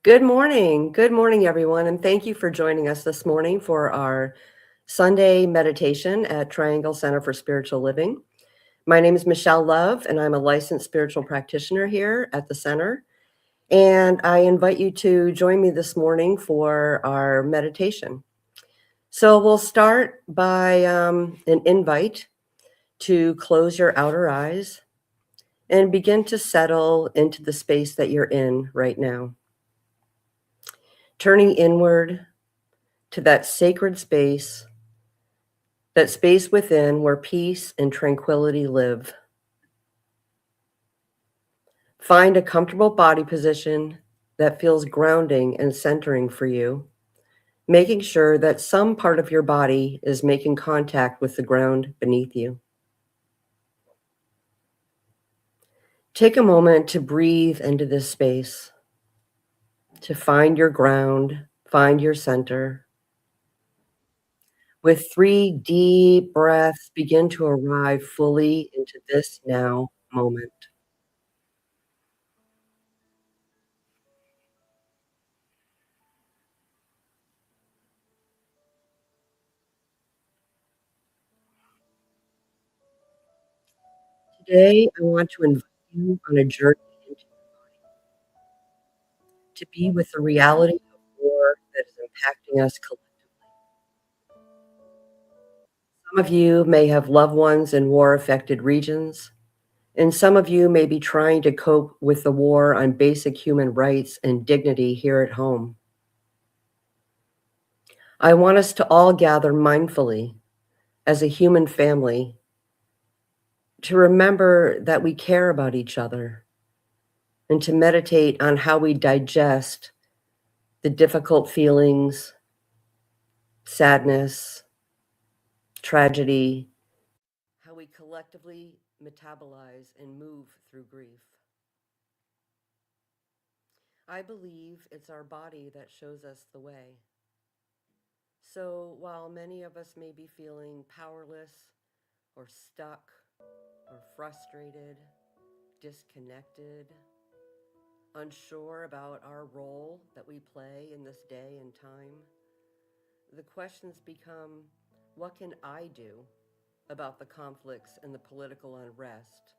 Good morning. Good morning, everyone. And thank you for joining us this morning for our Sunday meditation at Triangle Center for Spiritual Living. My name is Michelle Love, and I'm a licensed spiritual practitioner here at the center. And I invite you to join me this morning for our meditation. So we'll start by an invite to close your outer eyes and begin to settle into the space that you're in right now. Turning inward to that sacred space, that space within where peace and tranquility live. Find a comfortable body position that feels grounding and centering for you, making sure that some part of your body is making contact with the ground beneath you. Take a moment to breathe into this space, to find your ground, find your center. With 3 deep breaths, begin to arrive fully into this now moment. Today, I want to invite you on a journey into to be with the reality of war that is impacting us collectively. Some of you may have loved ones in war affected regions, and some of you may be trying to cope with the war on basic human rights and dignity here at home. I want us to all gather mindfully as a human family to remember that we care about each other and to meditate on how we digest the difficult feelings, sadness, tragedy, how we collectively metabolize and move through grief. I believe it's our body that shows us the way. So while many of us may be feeling powerless or stuck or frustrated, disconnected, unsure about our role that we play in this day and time, the questions become, what can I do about the conflicts and the political unrest?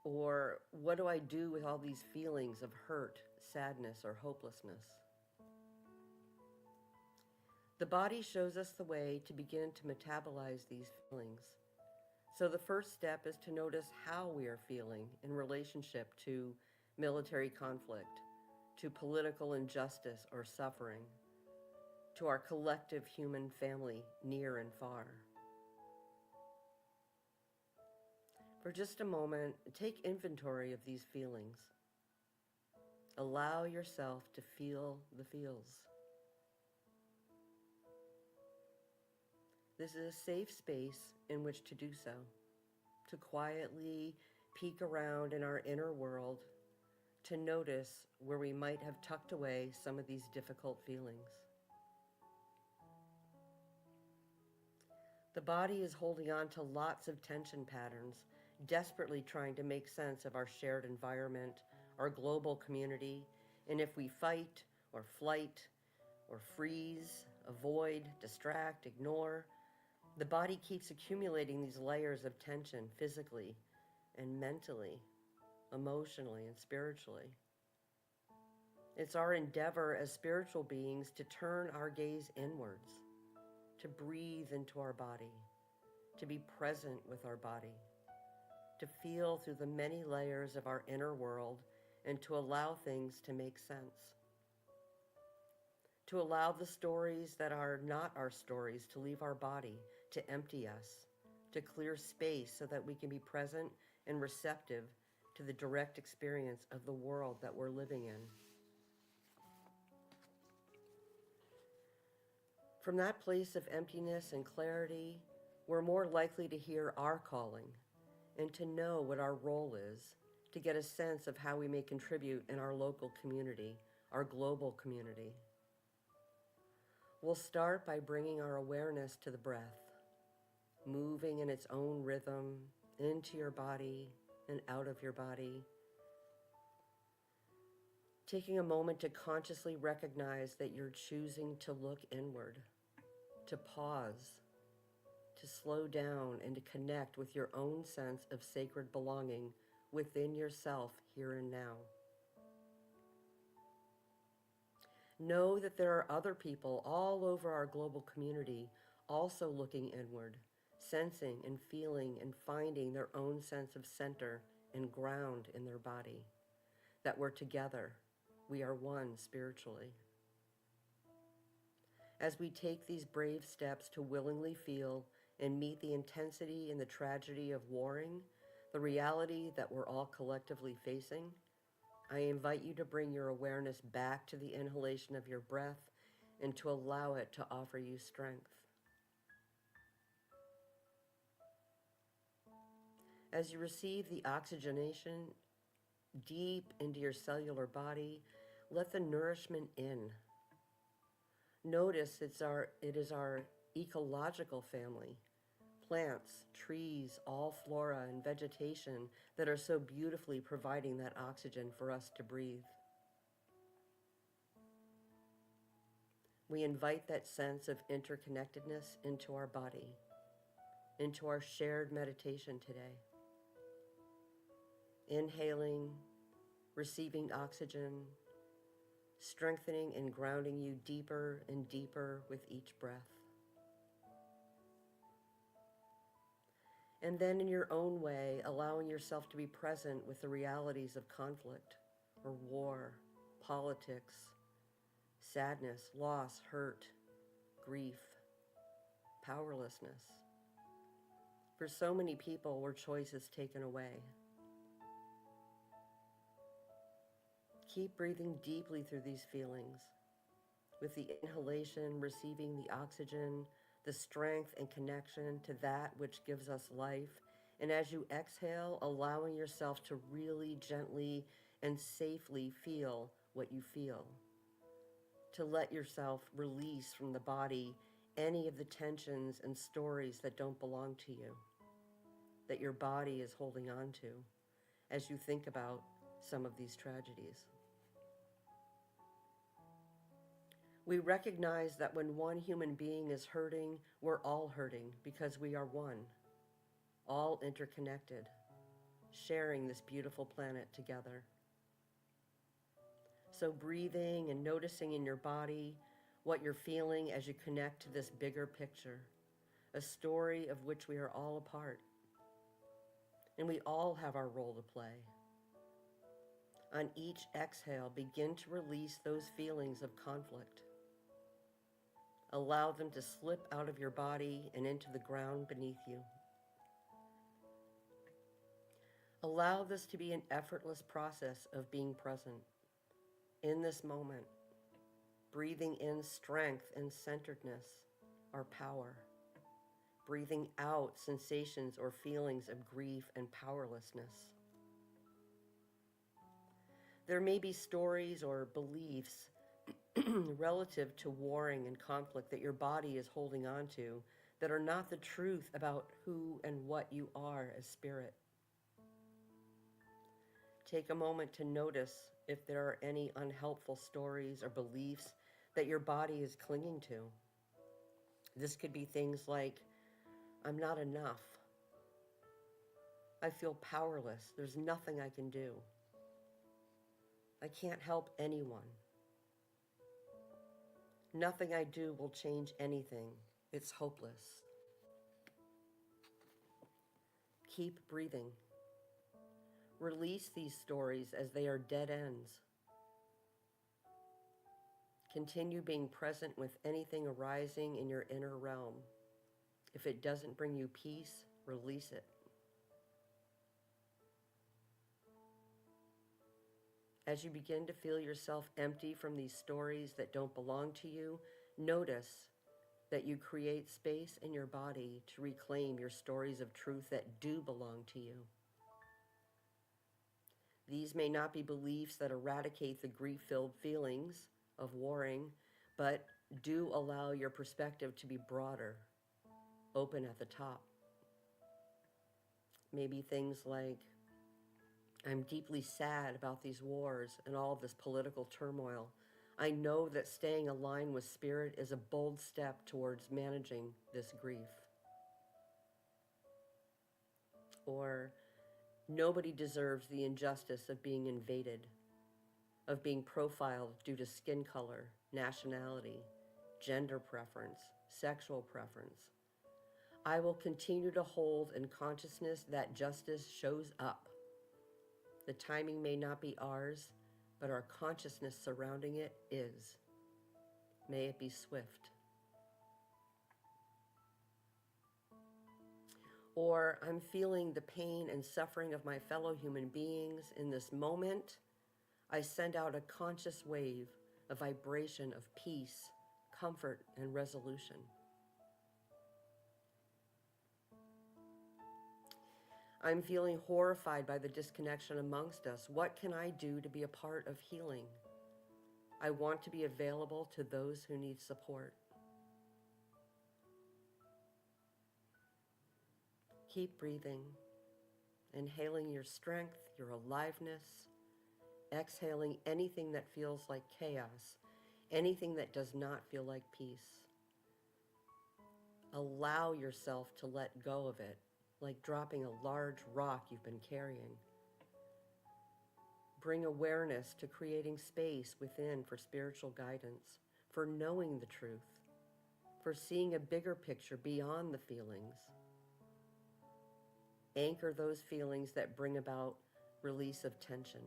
Or what do I do with all these feelings of hurt, sadness, or hopelessness? The body shows us the way to begin to metabolize these feelings. So the first step is to notice how we are feeling in relationship to military conflict, to political injustice or suffering, to our collective human family near and far. For just a moment, take inventory of these feelings. Allow yourself to feel the feels. This is a safe space in which to do so, to quietly peek around in our inner world, to notice where we might have tucked away some of these difficult feelings. The body is holding on to lots of tension patterns, desperately trying to make sense of our shared environment, our global community, and if we fight or flight or freeze, avoid, distract, ignore, the body keeps accumulating these layers of tension physically and mentally, emotionally and spiritually. It's our endeavor as spiritual beings to turn our gaze inwards, to breathe into our body, to be present with our body, to feel through the many layers of our inner world and to allow things to make sense. To allow the stories that are not our stories to leave our body, to empty us, to clear space so that we can be present and receptive to the direct experience of the world that we're living in. From that place of emptiness and clarity, we're more likely to hear our calling and to know what our role is, to get a sense of how we may contribute in our local community, our global community. We'll start by bringing our awareness to the breath, moving in its own rhythm into your body and out of your body. Taking a moment to consciously recognize that you're choosing to look inward, to pause, to slow down, and to connect with your own sense of sacred belonging within yourself here and now. Know that there are other people all over our global community also looking inward, sensing and feeling and finding their own sense of center and ground in their body. That we're together, we are one spiritually. As we take these brave steps to willingly feel and meet the intensity and the tragedy of warring, the reality that we're all collectively facing, I invite you to bring your awareness back to the inhalation of your breath and to allow it to offer you strength. As you receive the oxygenation deep into your cellular body, let the nourishment in. Notice it is our ecological family, plants, trees, all flora and vegetation that are so beautifully providing that oxygen for us to breathe. We invite that sense of interconnectedness into our body, into our shared meditation today. Inhaling, receiving oxygen, strengthening and grounding you deeper and deeper with each breath. And then in your own way, allowing yourself to be present with the realities of conflict or war, politics, sadness, loss, hurt, grief, powerlessness. For so many people where choice is taken away. Keep breathing deeply through these feelings. With the inhalation, receiving the oxygen, the strength and connection to that which gives us life. And as you exhale, allowing yourself to really gently and safely feel what you feel. To let yourself release from the body any of the tensions and stories that don't belong to you, that your body is holding on to as you think about some of these tragedies. We recognize that when one human being is hurting, we're all hurting because we are one, all interconnected, sharing this beautiful planet together. So breathing and noticing in your body what you're feeling as you connect to this bigger picture, a story of which we are all a part. And we all have our role to play. On each exhale, begin to release those feelings of conflict. Allow them to slip out of your body and into the ground beneath you. Allow this to be an effortless process of being present in this moment, breathing in strength and centeredness, our power, breathing out sensations or feelings of grief and powerlessness. There may be stories or beliefs relative to warring and conflict that your body is holding on to that are not the truth about who and what you are as spirit. Take a moment to notice if there are any unhelpful stories or beliefs that your body is clinging to. This could be things like, I'm not enough. I feel powerless. There's nothing I can do. I can't help anyone. Nothing I do will change anything. It's hopeless. Keep breathing. Release these stories as they are dead ends. Continue being present with anything arising in your inner realm. If it doesn't bring you peace, release it. As you begin to feel yourself empty from these stories that don't belong to you, notice that you create space in your body to reclaim your stories of truth that do belong to you. These may not be beliefs that eradicate the grief-filled feelings of warring, but do allow your perspective to be broader, open at the top. Maybe things like, I'm deeply sad about these wars and all of this political turmoil. I know that staying aligned with spirit is a bold step towards managing this grief. Or, nobody deserves the injustice of being invaded, of being profiled due to skin color, nationality, gender preference, sexual preference. I will continue to hold in consciousness that justice shows up. The timing may not be ours, but our consciousness surrounding it is. May it be swift. Or I'm feeling the pain and suffering of my fellow human beings in this moment. I send out a conscious wave, a vibration of peace, comfort, and resolution. I'm feeling horrified by the disconnection amongst us. What can I do to be a part of healing? I want to be available to those who need support. Keep breathing, inhaling your strength, your aliveness, exhaling anything that feels like chaos, anything that does not feel like peace. Allow yourself to let go of it, like dropping a large rock you've been carrying. Bring awareness to creating space within for spiritual guidance, for knowing the truth, for seeing a bigger picture beyond the feelings. Anchor those feelings that bring about release of tension.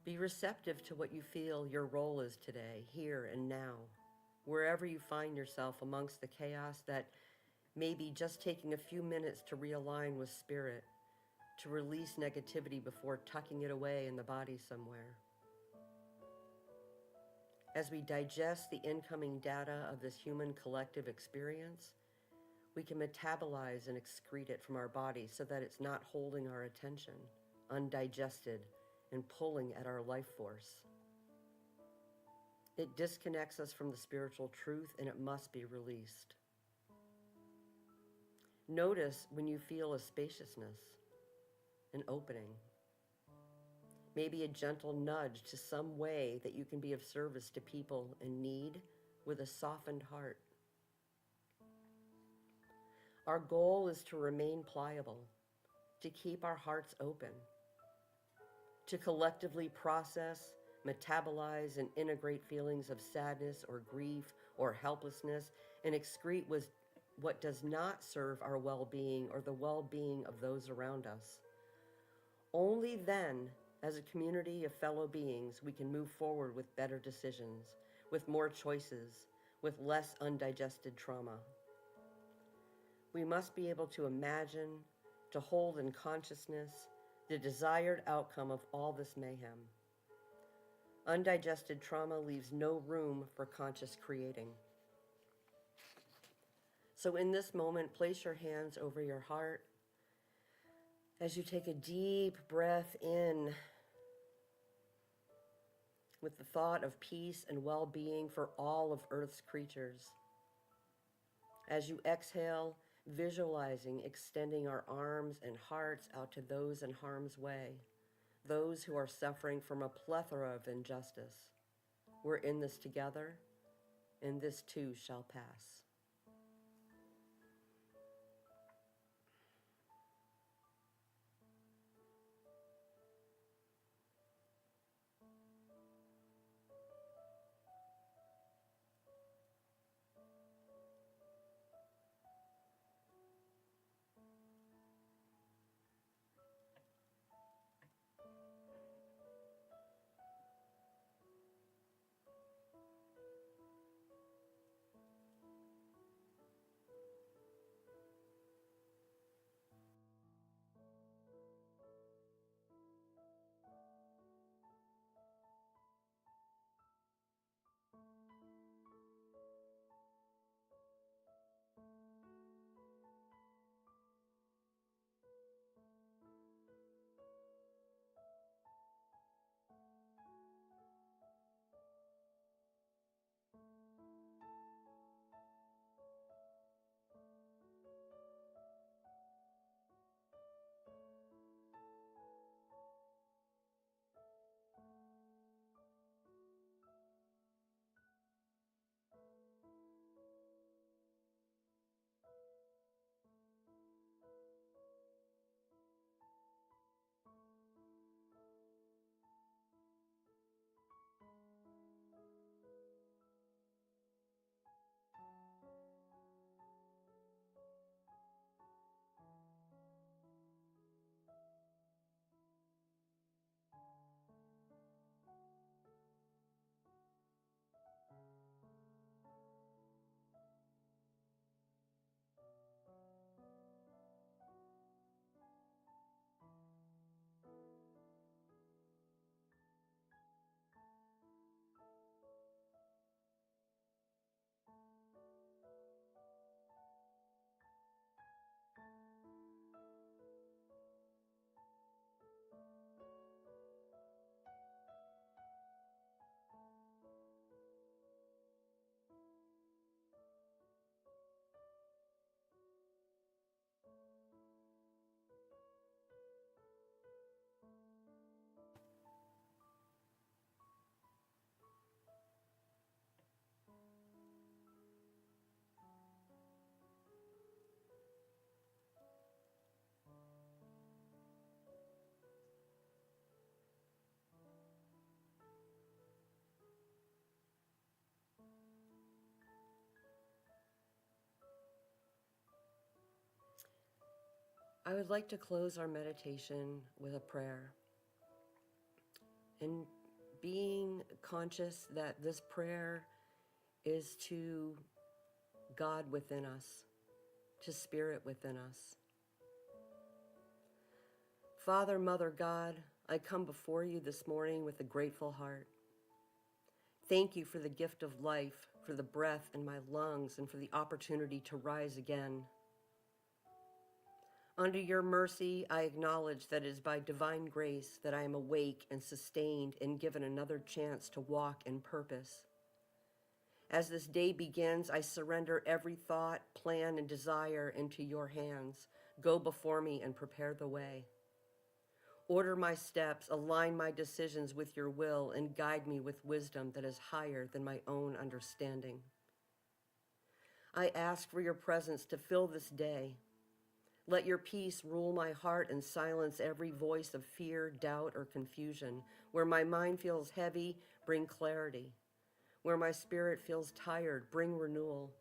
Be receptive to what you feel your role is today, here and now, wherever you find yourself amongst the chaos that may be just taking a few minutes to realign with spirit, to release negativity before tucking it away in the body somewhere. As we digest the incoming data of this human collective experience, we can metabolize and excrete it from our body so that it's not holding our attention, undigested, and pulling at our life force. It disconnects us from the spiritual truth, and it must be released. Notice when you feel a spaciousness, an opening, maybe a gentle nudge to some way that you can be of service to people in need with a softened heart. Our goal is to remain pliable, to keep our hearts open, to collectively process, metabolize, and integrate feelings of sadness or grief or helplessness and excrete what does not serve our well-being or the well-being of those around us. Only then, as a community of fellow beings, we can move forward with better decisions, with more choices, with less undigested trauma. We must be able to imagine, to hold in consciousness, the desired outcome of all this mayhem. Undigested trauma leaves no room for conscious creating. So in this moment, place your hands over your heart as you take a deep breath in with the thought of peace and well-being for all of Earth's creatures. As you exhale, visualizing extending our arms and hearts out to those in harm's way, those who are suffering from a plethora of injustice. We're in this together, and this too shall pass. I would like to close our meditation with a prayer, and being conscious that this prayer is to God within us, to Spirit within us. Father, Mother, God, I come before you this morning with a grateful heart. Thank you for the gift of life, for the breath in my lungs, and for the opportunity to rise again. Under your mercy, I acknowledge that it is by divine grace that I am awake and sustained and given another chance to walk in purpose. As this day begins, I surrender every thought, plan, and desire into your hands. Go before me and prepare the way. Order my steps, align my decisions with your will, and guide me with wisdom that is higher than my own understanding. I ask for your presence to fill this day. Let your peace rule my heart and silence every voice of fear, doubt, or confusion. Where my mind feels heavy, bring clarity. Where my spirit feels tired, bring renewal.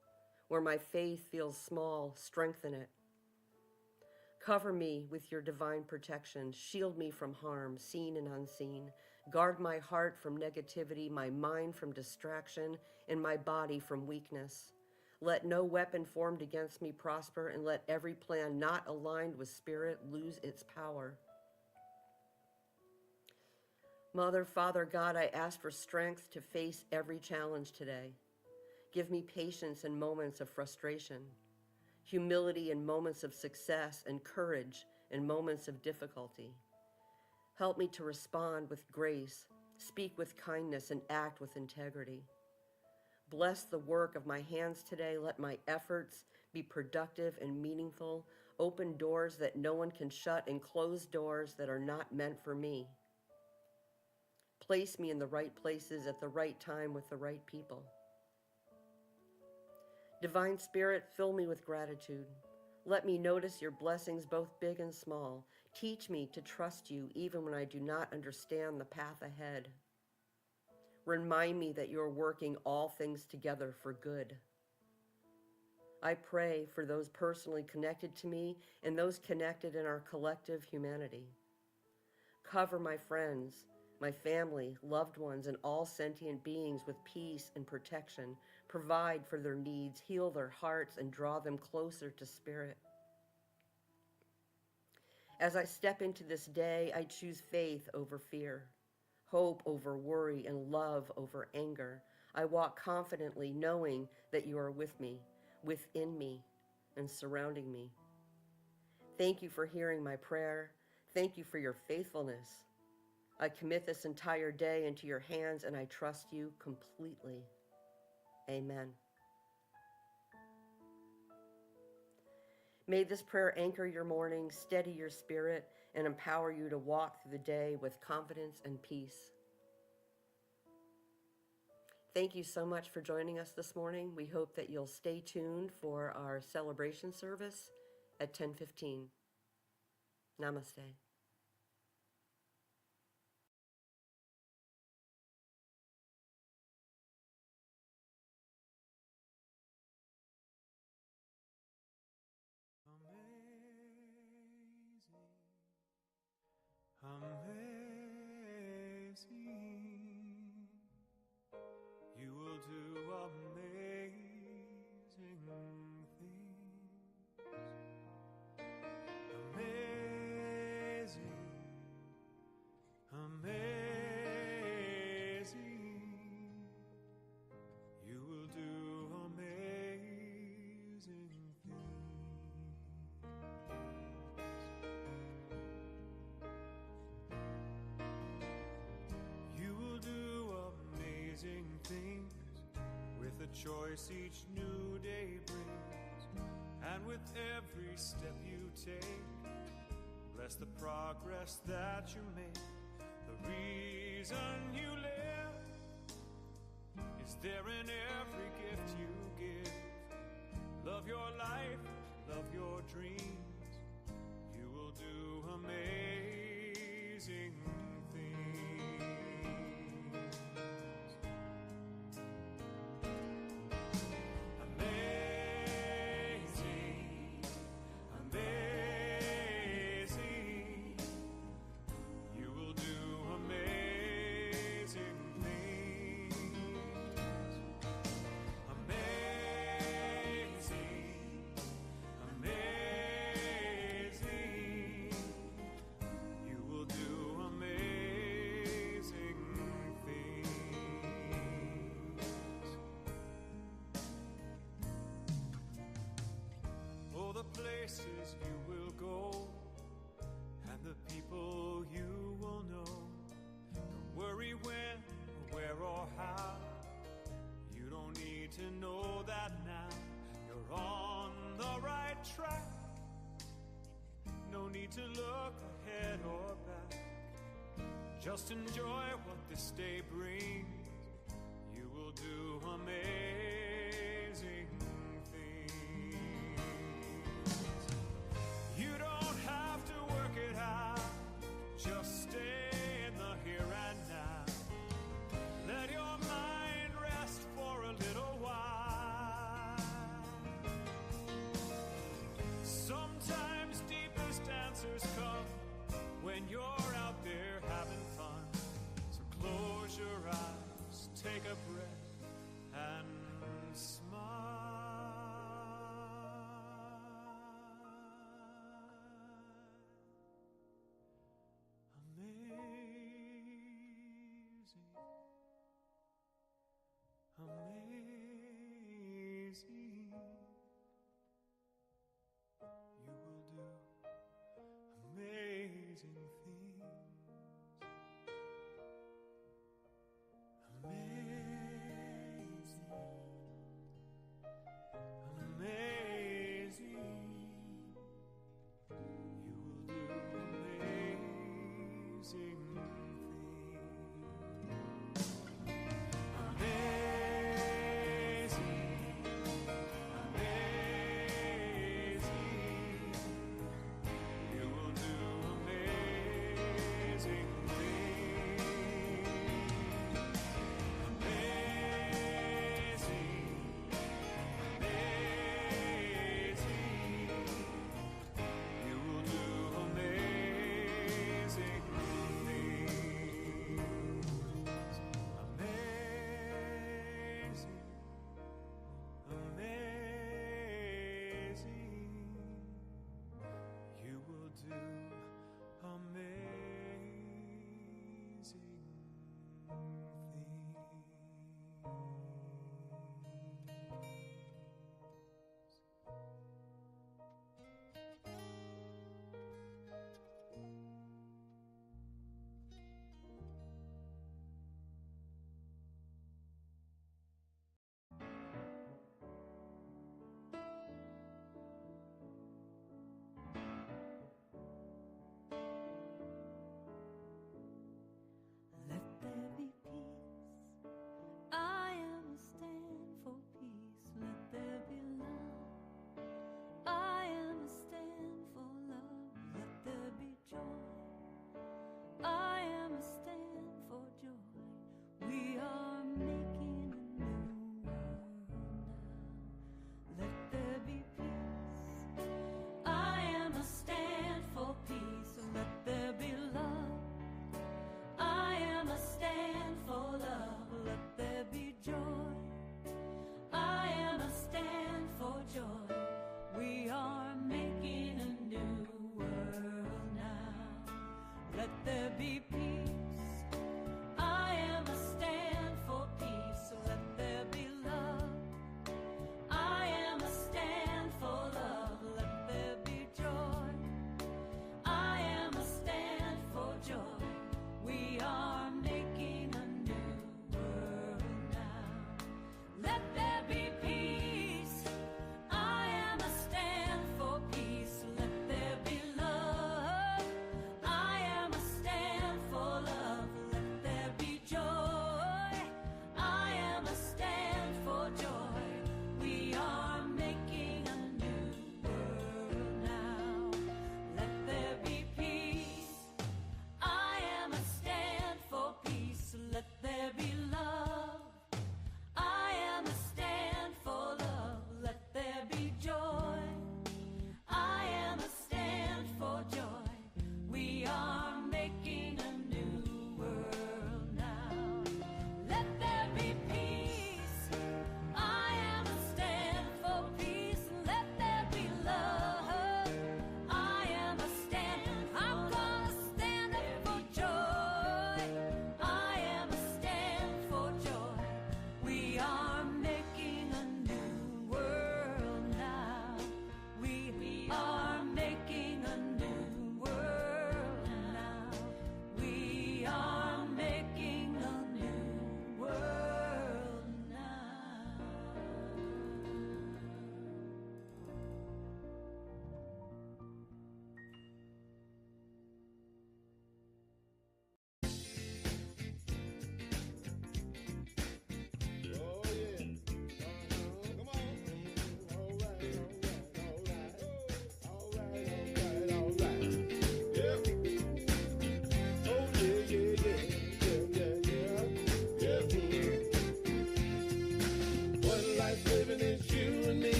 Where my faith feels small, strengthen it. Cover me with your divine protection. Shield me from harm, seen and unseen. Guard my heart from negativity, my mind from distraction, and my body from weakness. Let no weapon formed against me prosper, and let every plan not aligned with spirit lose its power. Mother, Father, God, I ask for strength to face every challenge today. Give me patience in moments of frustration, humility in moments of success, and courage in moments of difficulty. Help me to respond with grace, speak with kindness, and act with integrity. Bless the work of my hands today. Let my efforts be productive and meaningful. Open doors that no one can shut and close doors that are not meant for me. Place me in the right places at the right time with the right people. Divine Spirit, fill me with gratitude. Let me notice your blessings, both big and small. Teach me to trust you even when I do not understand the path ahead. Remind me that you are working all things together for good. I pray for those personally connected to me and those connected in our collective humanity. Cover my friends, my family, loved ones, and all sentient beings with peace and protection. Provide for their needs, heal their hearts, and draw them closer to Spirit. As I step into this day, I choose faith over fear, hope over worry, and love over anger. I walk confidently knowing that you are with me, within me, and surrounding me. Thank you for hearing my prayer. Thank you for your faithfulness. I commit this entire day into your hands, and I trust you completely. Amen. May this prayer anchor your morning, steady your spirit, and empower you to walk through the day with confidence and peace. Thank you so much for joining us this morning. We hope that you'll stay tuned for our celebration service at 10:15. Namaste. Amazing, you will do amazing things. Amazing, amazing, you will do amazing things. You will do amazing things with a choice each new day brings, and with every step you take. Bless the progress that you make. The reason you live is there in every gift you give. Love your life, love your dreams. You will do amazing things. Amazing, amazing. track. No need to look ahead or back. Just enjoy what this day brings. You will do amazing things. You don't have to work it out. Just stay in the here and now. Let your mind rest for a little while. Sometimes deepest answers come when you're out there having fun. So close your eyes, take a breath, and smile. Amazing, amazing. You will do amazing things. Amazing, amazing. You will do amazing things. For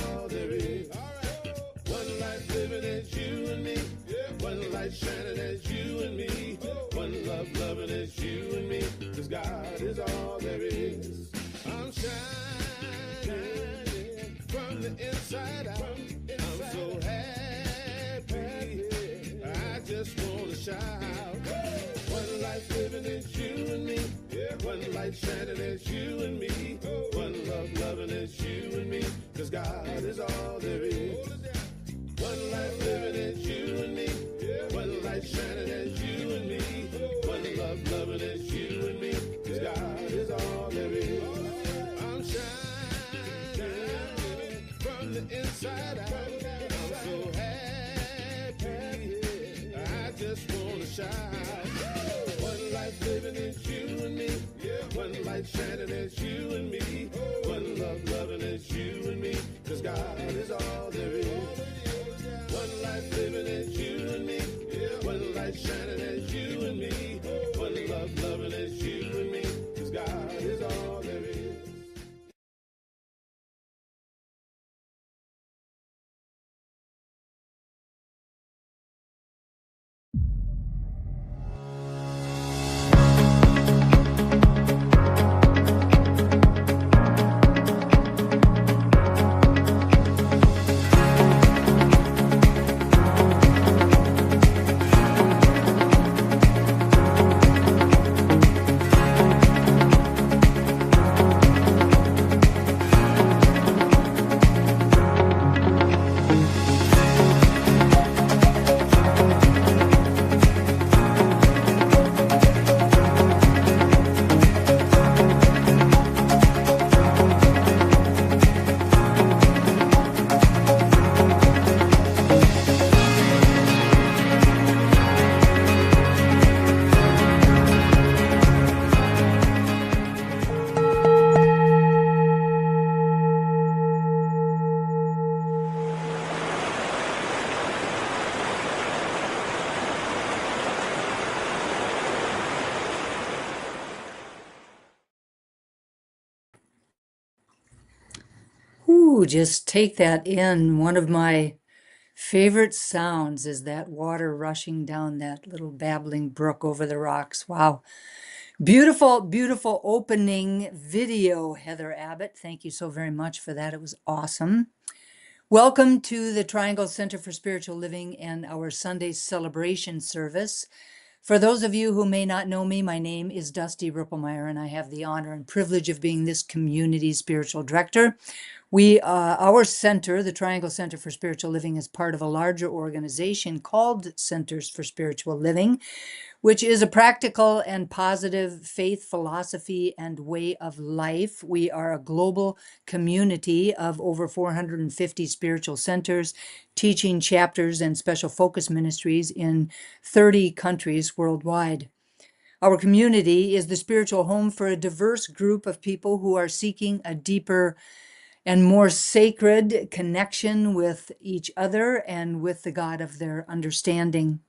all there is. One life living is you and me. One light shining is you and me. One love loving is you and me. 'Cause God is all there is. I'm shining from the inside out. I'm so happy. I just wanna shout. One life living is you and me. One light shining is you and me. One love loving is you and me. 'Cause God is all there is. One life living is you and me. One light shining is you and me. One love loving is you and me. 'Cause God is all there is. I'm shining from the inside out. I'm so happy. I just wanna shout. One life living is you and me. One light shining is you and me. One love loving is you and me. 'Cause God is all there is. One life living is you and me. One light shining is you and me. One love loving is you and me. 'Cause God is all there is. Ooh, just take that in. One of my favorite sounds is that water rushing down that little babbling brook over the rocks. Wow. Beautiful, beautiful opening video, Heather Abbott. Thank you so very much for that. It was awesome. Welcome to the Triangle Center for Spiritual Living and our Sunday celebration service. For those of you who may not know me, my name is Dusty Ripplemeyer, and I have the honor and privilege of being this community's spiritual director. Our center, the Triangle Center for Spiritual Living, is part of a larger organization called Centers for Spiritual Living, which is a practical and positive faith philosophy and way of life. We are a global community of over 450 spiritual centers, teaching chapters and special focus ministries in 30 countries worldwide. Our community is the spiritual home for a diverse group of people who are seeking a deeper and more sacred connection with each other and with the God of their understanding.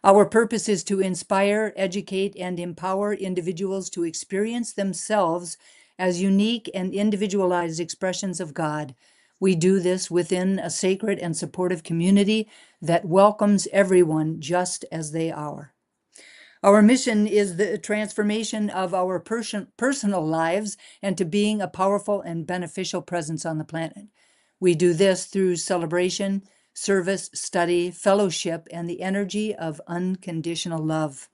Our purpose is to inspire, educate, and empower individuals to experience themselves as unique and individualized expressions of God. We do this within a sacred and supportive community that welcomes everyone just as they are. Our mission is the transformation of our personal lives and to being a powerful and beneficial presence on the planet. We do this through celebration, service, study, fellowship, and the energy of unconditional love.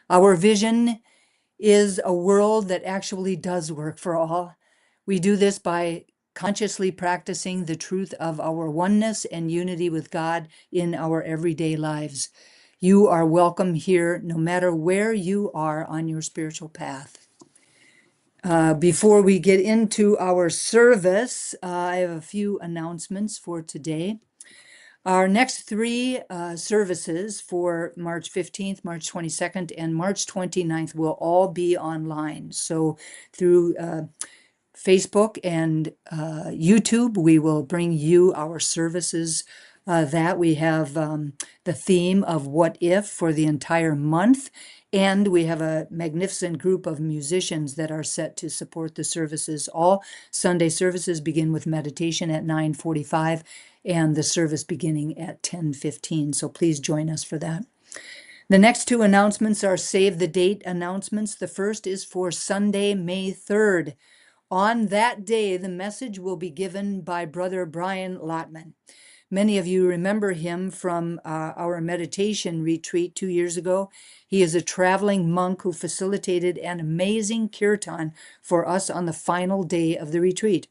Our vision is a world that actually does work for all. We do this by consciously practicing the truth of our oneness and unity with God in our everyday lives. You are welcome here no matter where you are on your spiritual path. Before we get into our service, I have a few announcements for today. Our next three services for March 15th, March 22nd, and March 29th will all be online. So through Facebook and YouTube, we will bring you our services that we have the theme of What If for the entire month. And we have a magnificent group of musicians that are set to support the services. All Sunday services begin with meditation at 9:45 and the service beginning at 10:15. So please join us for that. The next two announcements are save the date announcements. The first is for Sunday, May 3rd. On that day, the message will be given by Brother Brian Lotman. Many of you remember him from our meditation retreat 2 years ago. He is a traveling monk who facilitated an amazing kirtan for us on the final day of the retreat.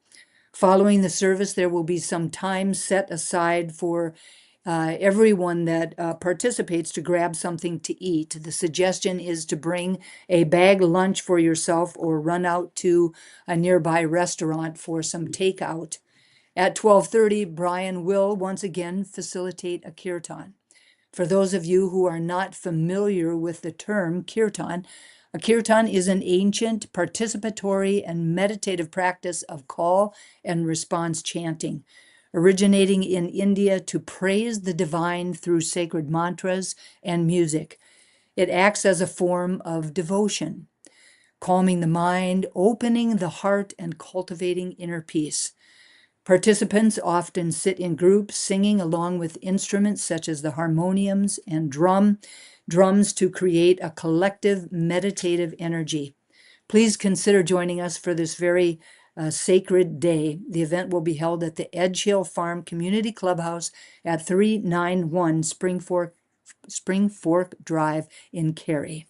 Following the service, there will be some time set aside for everyone that participates to grab something to eat. The suggestion is to bring a bag lunch for yourself or run out to a nearby restaurant for some takeout. At 12:30, Brian will once again facilitate a kirtan. For those of you who are not familiar with the term kirtan, a kirtan is an ancient participatory and meditative practice of call and response chanting, originating in India to praise the divine through sacred mantras and music. It acts as a form of devotion, calming the mind, opening the heart, and cultivating inner peace. Participants often sit in groups singing along with instruments such as the harmoniums and drums to create a collective meditative energy. Please consider joining us for this very sacred day. The event will be held at the Edge Hill Farm Community Clubhouse at 391 Spring Fork Drive in Cary.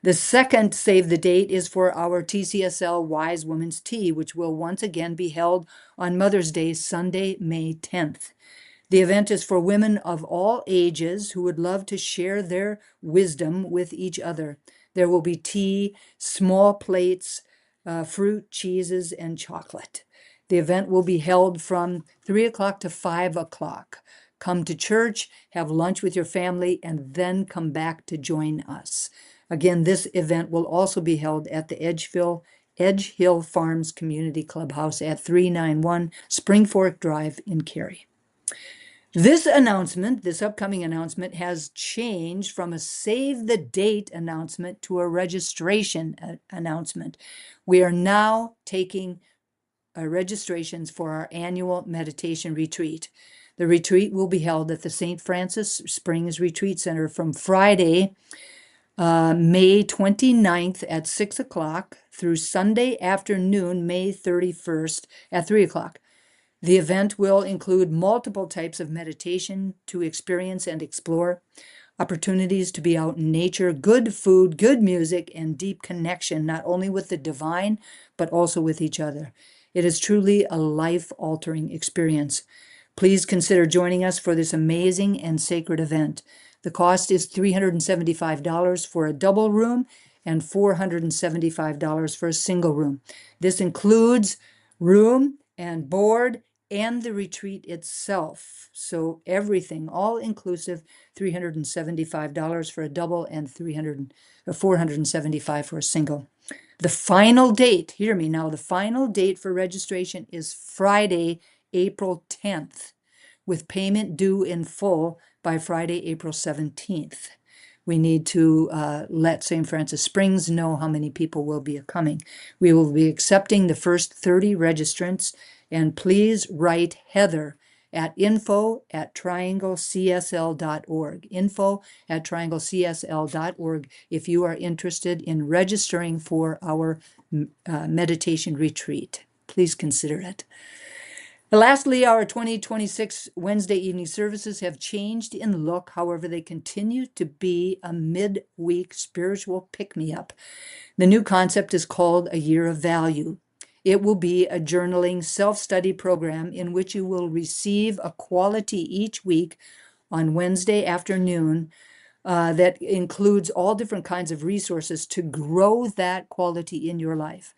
The second save the date is for our TCSL Wise Women's Tea, which will once again be held on Mother's Day, Sunday, May 10th. The event is for women of all ages who would love to share their wisdom with each other. There will be tea, small plates, fruit, cheeses, and chocolate. The event will be held from 3 o'clock to 5 o'clock. Come to church, have lunch with your family, and then come back to join us. Again, this event will also be held at the Edge Hill Farms Community Clubhouse at 391 Spring Fork Drive in Cary. This upcoming announcement, has changed from a save the date announcement to a registration announcement. We are now taking registrations for our annual meditation retreat. The retreat will be held at the St. Francis Springs Retreat Center from Friday, May 29th at 6 o'clock through Sunday afternoon, May 31st at 3 o'clock. The event will include multiple types of meditation to experience and explore, opportunities to be out in nature, good food, good music, and deep connection, not only with the divine, but also with each other. It is truly a life-altering experience. Please consider joining us for this amazing and sacred event. The cost is $375 for a double room and $475 for a single room. This includes room and board and the retreat itself. So everything, all inclusive, $375 for a double and $475 for a single. The final date, hear me now, the final date for registration is Friday, April 10th, with payment due in full by Friday, April 17th. We need to let St. Francis Springs know how many people will be coming. We will be accepting the first 30 registrants, and please write Heather at info@trianglecsl.org, info@trianglecsl.org if you are interested in registering for our meditation retreat. Please consider it. Lastly, our 2026 Wednesday evening services have changed in look. However, they continue to be a midweek spiritual pick-me-up. The new concept is called A Year of Value. It will be a journaling self-study program in which you will receive a quality each week on Wednesday afternoon that includes all different kinds of resources to grow that quality in your life.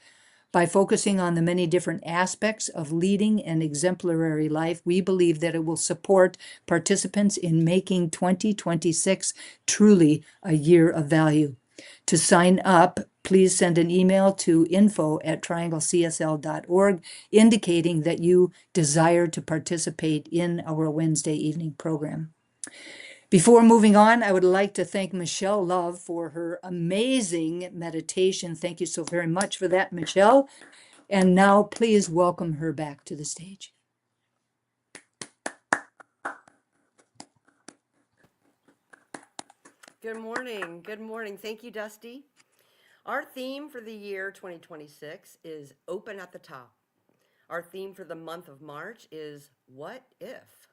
By focusing on the many different aspects of leading an exemplary life, we believe that it will support participants in making 2026 truly a year of value. To sign up, please send an email to info@trianglecsl.org indicating that you desire to participate in our Wednesday evening program. Before moving on, I would like to thank Michelle Love for her amazing meditation. Thank you so very much for that, Michelle. And now please welcome her back to the stage. Good morning. Good morning. Thank you, Dusty. Our theme for the year 2026 is Open at the Top. Our theme for the month of March is What If?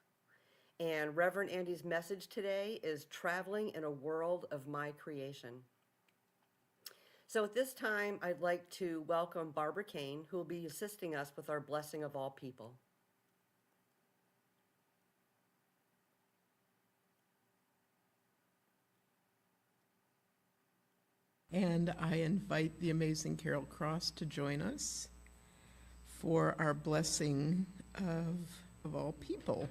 And Reverend Andy's message today is Traveling in a World of My Creation. So at this time, I'd like to welcome Barbara Kane, who will be assisting us with our blessing of all people. And I invite the amazing Carol Cross to join us for our blessing of all people.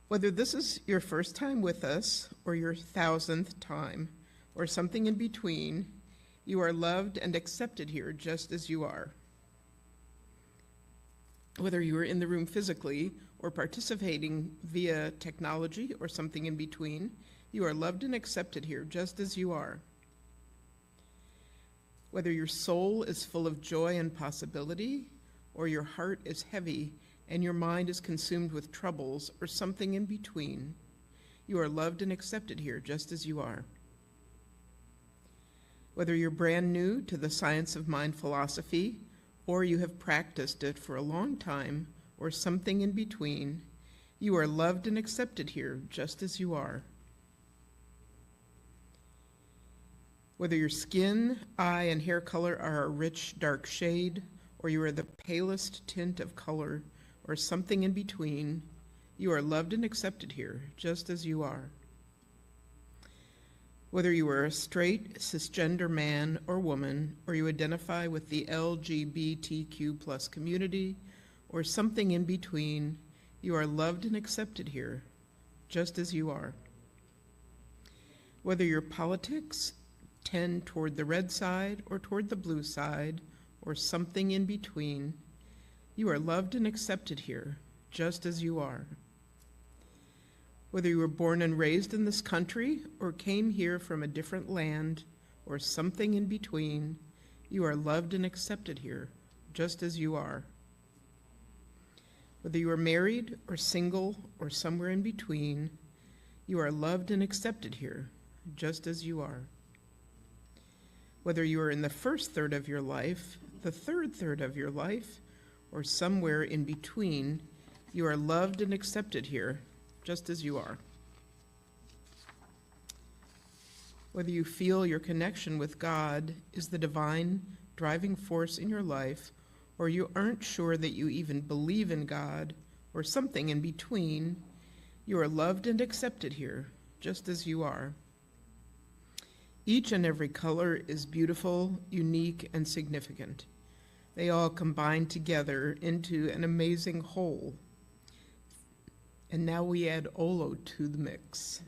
Whether this is your first time with us or your 1,000th time or something in between, you are loved and accepted here just as you are. Whether you are in the room physically or participating via technology or something in between, you are loved and accepted here just as you are. Whether your soul is full of joy and possibility, or your heart is heavy and your mind is consumed with troubles or something in between, you are loved and accepted here just as you are. Whether you're brand new to the science of mind philosophy, or you have practiced it for a long time, or something in between, you are loved and accepted here just as you are. Whether your skin, eye, and hair color are a rich, dark shade, or you are the palest tint of color, or something in between, you are loved and accepted here, just as you are. Whether you are a straight, cisgender man or woman, or you identify with the LGBTQ+ community, or something in between, you are loved and accepted here, just as you are. Whether your politics tend toward the red side or toward the blue side, or something in between, you are loved and accepted here, just as you are. Whether you were born and raised in this country or came here from a different land, or something in between, you are loved and accepted here, just as you are. Whether you are married or single or somewhere in between, you are loved and accepted here, just as you are. Whether you are in the first third of your life, the third third of your life, or somewhere in between, you are loved and accepted here, just as you are. Whether you feel your connection with God is the divine driving force in your life, or you aren't sure that you even believe in God, or something in between, you are loved and accepted here, just as you are. Each and every color is beautiful, unique, and significant. They all combine together into an amazing whole. And now we add Olo to the mix.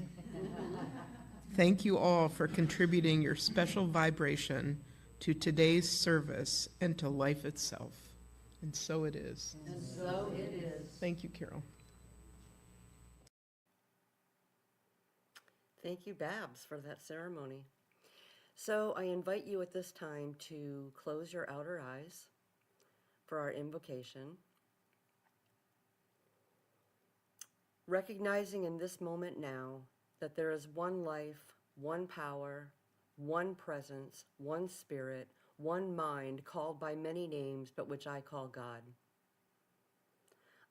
Thank you all for contributing your special vibration to today's service and to life itself. And so it is. And so it is. Thank you, Carol. Thank you, Babs, for that ceremony. So I invite you at this time to close your outer eyes for our invocation. Recognizing in this moment now that there is one life, one power, one presence, one spirit, one mind called by many names, but which I call God.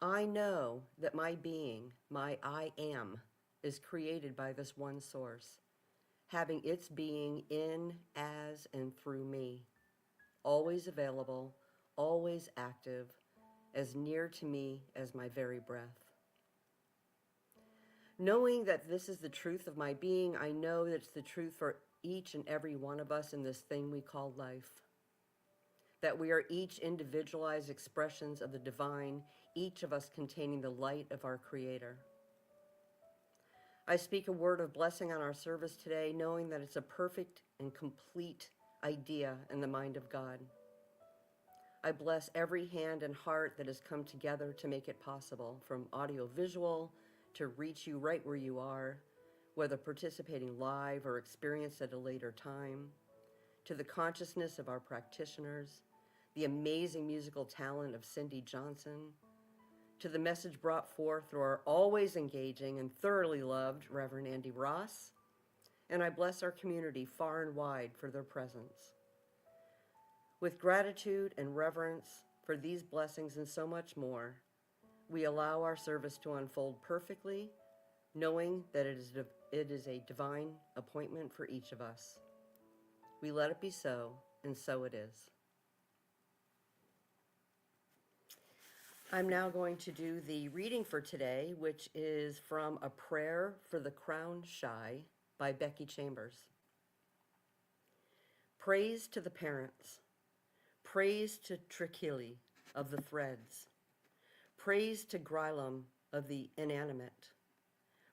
I know that my being, my I am, is created by this one source, having its being in, as, and through me, always available, always active, as near to me as my very breath. Knowing that this is the truth of my being, I know that it's the truth for each and every one of us in this thing we call life. That we are each individualized expressions of the divine, each of us containing the light of our Creator. I speak a word of blessing on our service today, knowing that it's a perfect and complete idea in the mind of God. I bless every hand and heart that has come together to make it possible, from audio-visual to reach you right where you are, whether participating live or experienced at a later time, to the consciousness of our practitioners, the amazing musical talent of Cindy Johnson, to the message brought forth through our always engaging and thoroughly loved Reverend Andy Ross, and I bless our community far and wide for their presence. With gratitude and reverence for these blessings and so much more, we allow our service to unfold perfectly, knowing that it is a divine appointment for each of us. We let it be so, and so it is. I'm now going to do the reading for today, which is from A Prayer for the Crown Shy by Becky Chambers. Praise to the parents. Praise to Trichili of the threads. Praise to Grilum of the inanimate.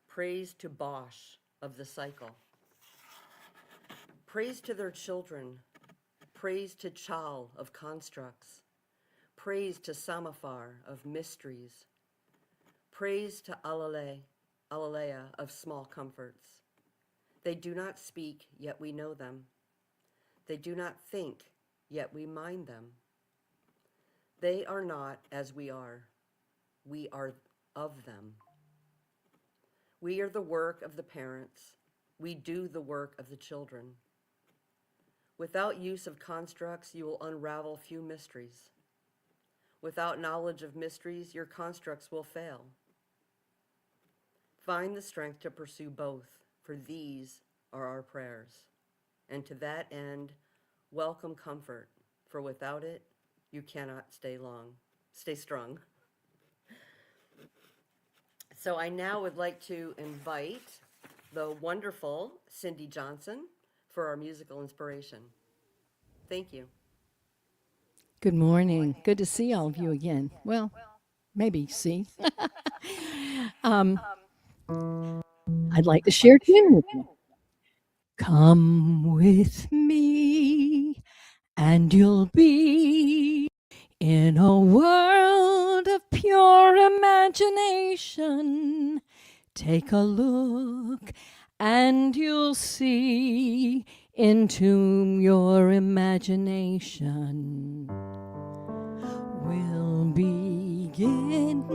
Praise to Bosch of the cycle. Praise to their children. Praise to Chal of constructs. Praise to Samaphar of mysteries. Praise to Alalea of small comforts. They do not speak, yet we know them. They do not think, yet we mind them. They are not as we are. We are of them. We are the work of the parents. We do the work of the children. Without use of constructs, you will unravel few mysteries. Without knowledge of mysteries, your constructs will fail. Find the strength to pursue both, for these are our prayers. And to that end, welcome comfort, for without it, you cannot stay strong. So I now would like to invite the wonderful Cindy Johnson for our musical inspiration. Thank you. Good morning. Good to see all of you again. Well, maybe see. I'd like to share tune with you. Come with me, and you'll be in a world of pure imagination. Take a look, and you'll see into your imagination. We'll begin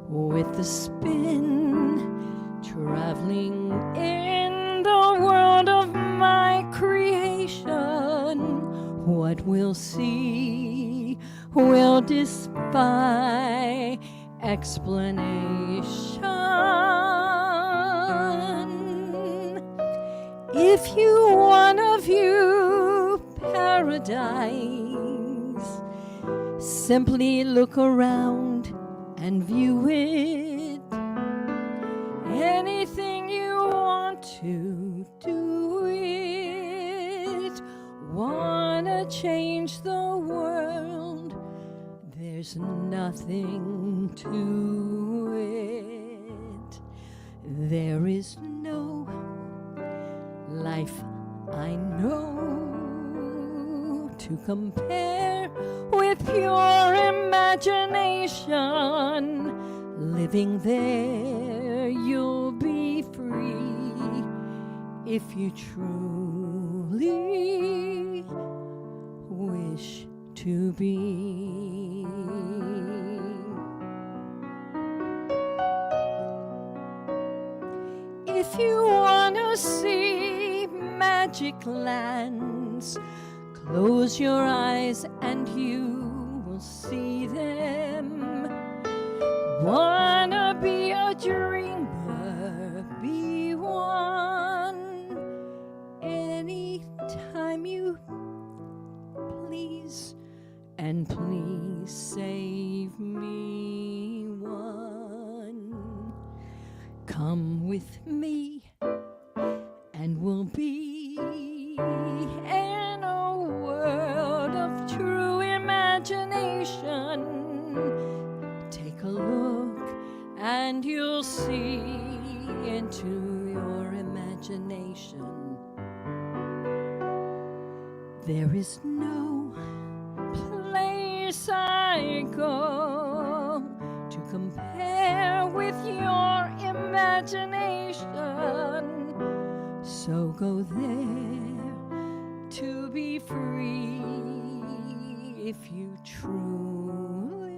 with the spin, traveling in the world of my creation. What we'll see will defy explanation. If you wanna view paradise, simply look around and view it. Anything you want to do it. Wanna change the world, there's nothing to it. There is no life I know to compare with pure imagination. Living there, you'll be free if you truly wish to be. If you wanna see magic lands, close your eyes and you will see them. Wanna be a dreamer, be one. Anytime you please, and please save me one. Come with me, and we'll be in a world of true imagination. Take a look, and you'll see into your imagination. There is no place I go to compare with your imagination. So go there to be free if you truly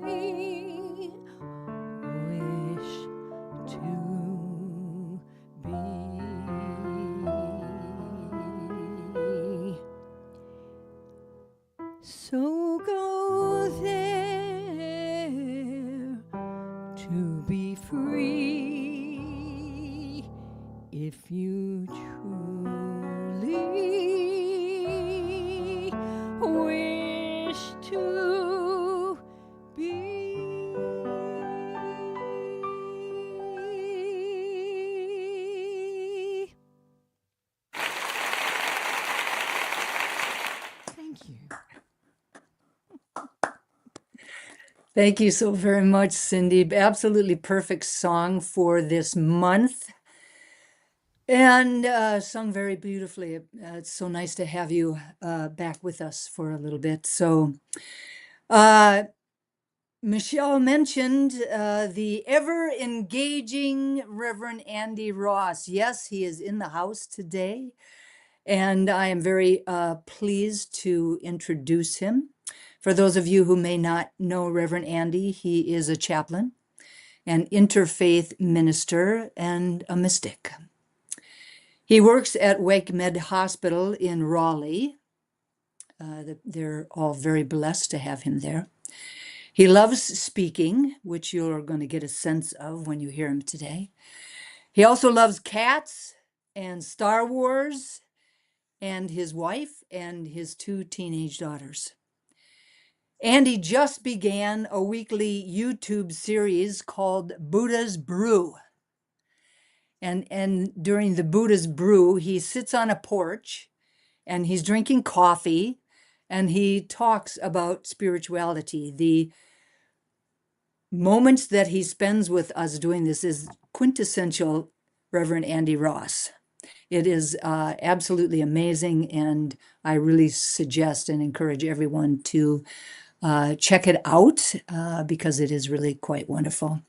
wish to be. So go there to be free if you truly wish to be. Thank you. Thank you so very much, Cindy. Absolutely perfect song for this month. And sung very beautifully. It's so nice to have you back with us for a little bit. So, Michelle mentioned the ever engaging Reverend Andy Ross. Yes, he is in the house today. And I am very pleased to introduce him. For those of you who may not know Reverend Andy, he is a chaplain, an interfaith minister, and a mystic. He works at Wake Med Hospital in Raleigh. They're all very blessed to have him there. He loves speaking, which you're going to get a sense of when you hear him today. He also loves cats and Star Wars and his wife and his 2 teenage daughters. Andy just began a weekly YouTube series called Buddha's Brew. And during the Buddha's Brew, he sits on a porch and he's drinking coffee and he talks about spirituality. The moments that he spends with us doing this is quintessential Reverend Andy Ross. It is absolutely amazing, and I really suggest and encourage everyone to check it out because it is really quite wonderful.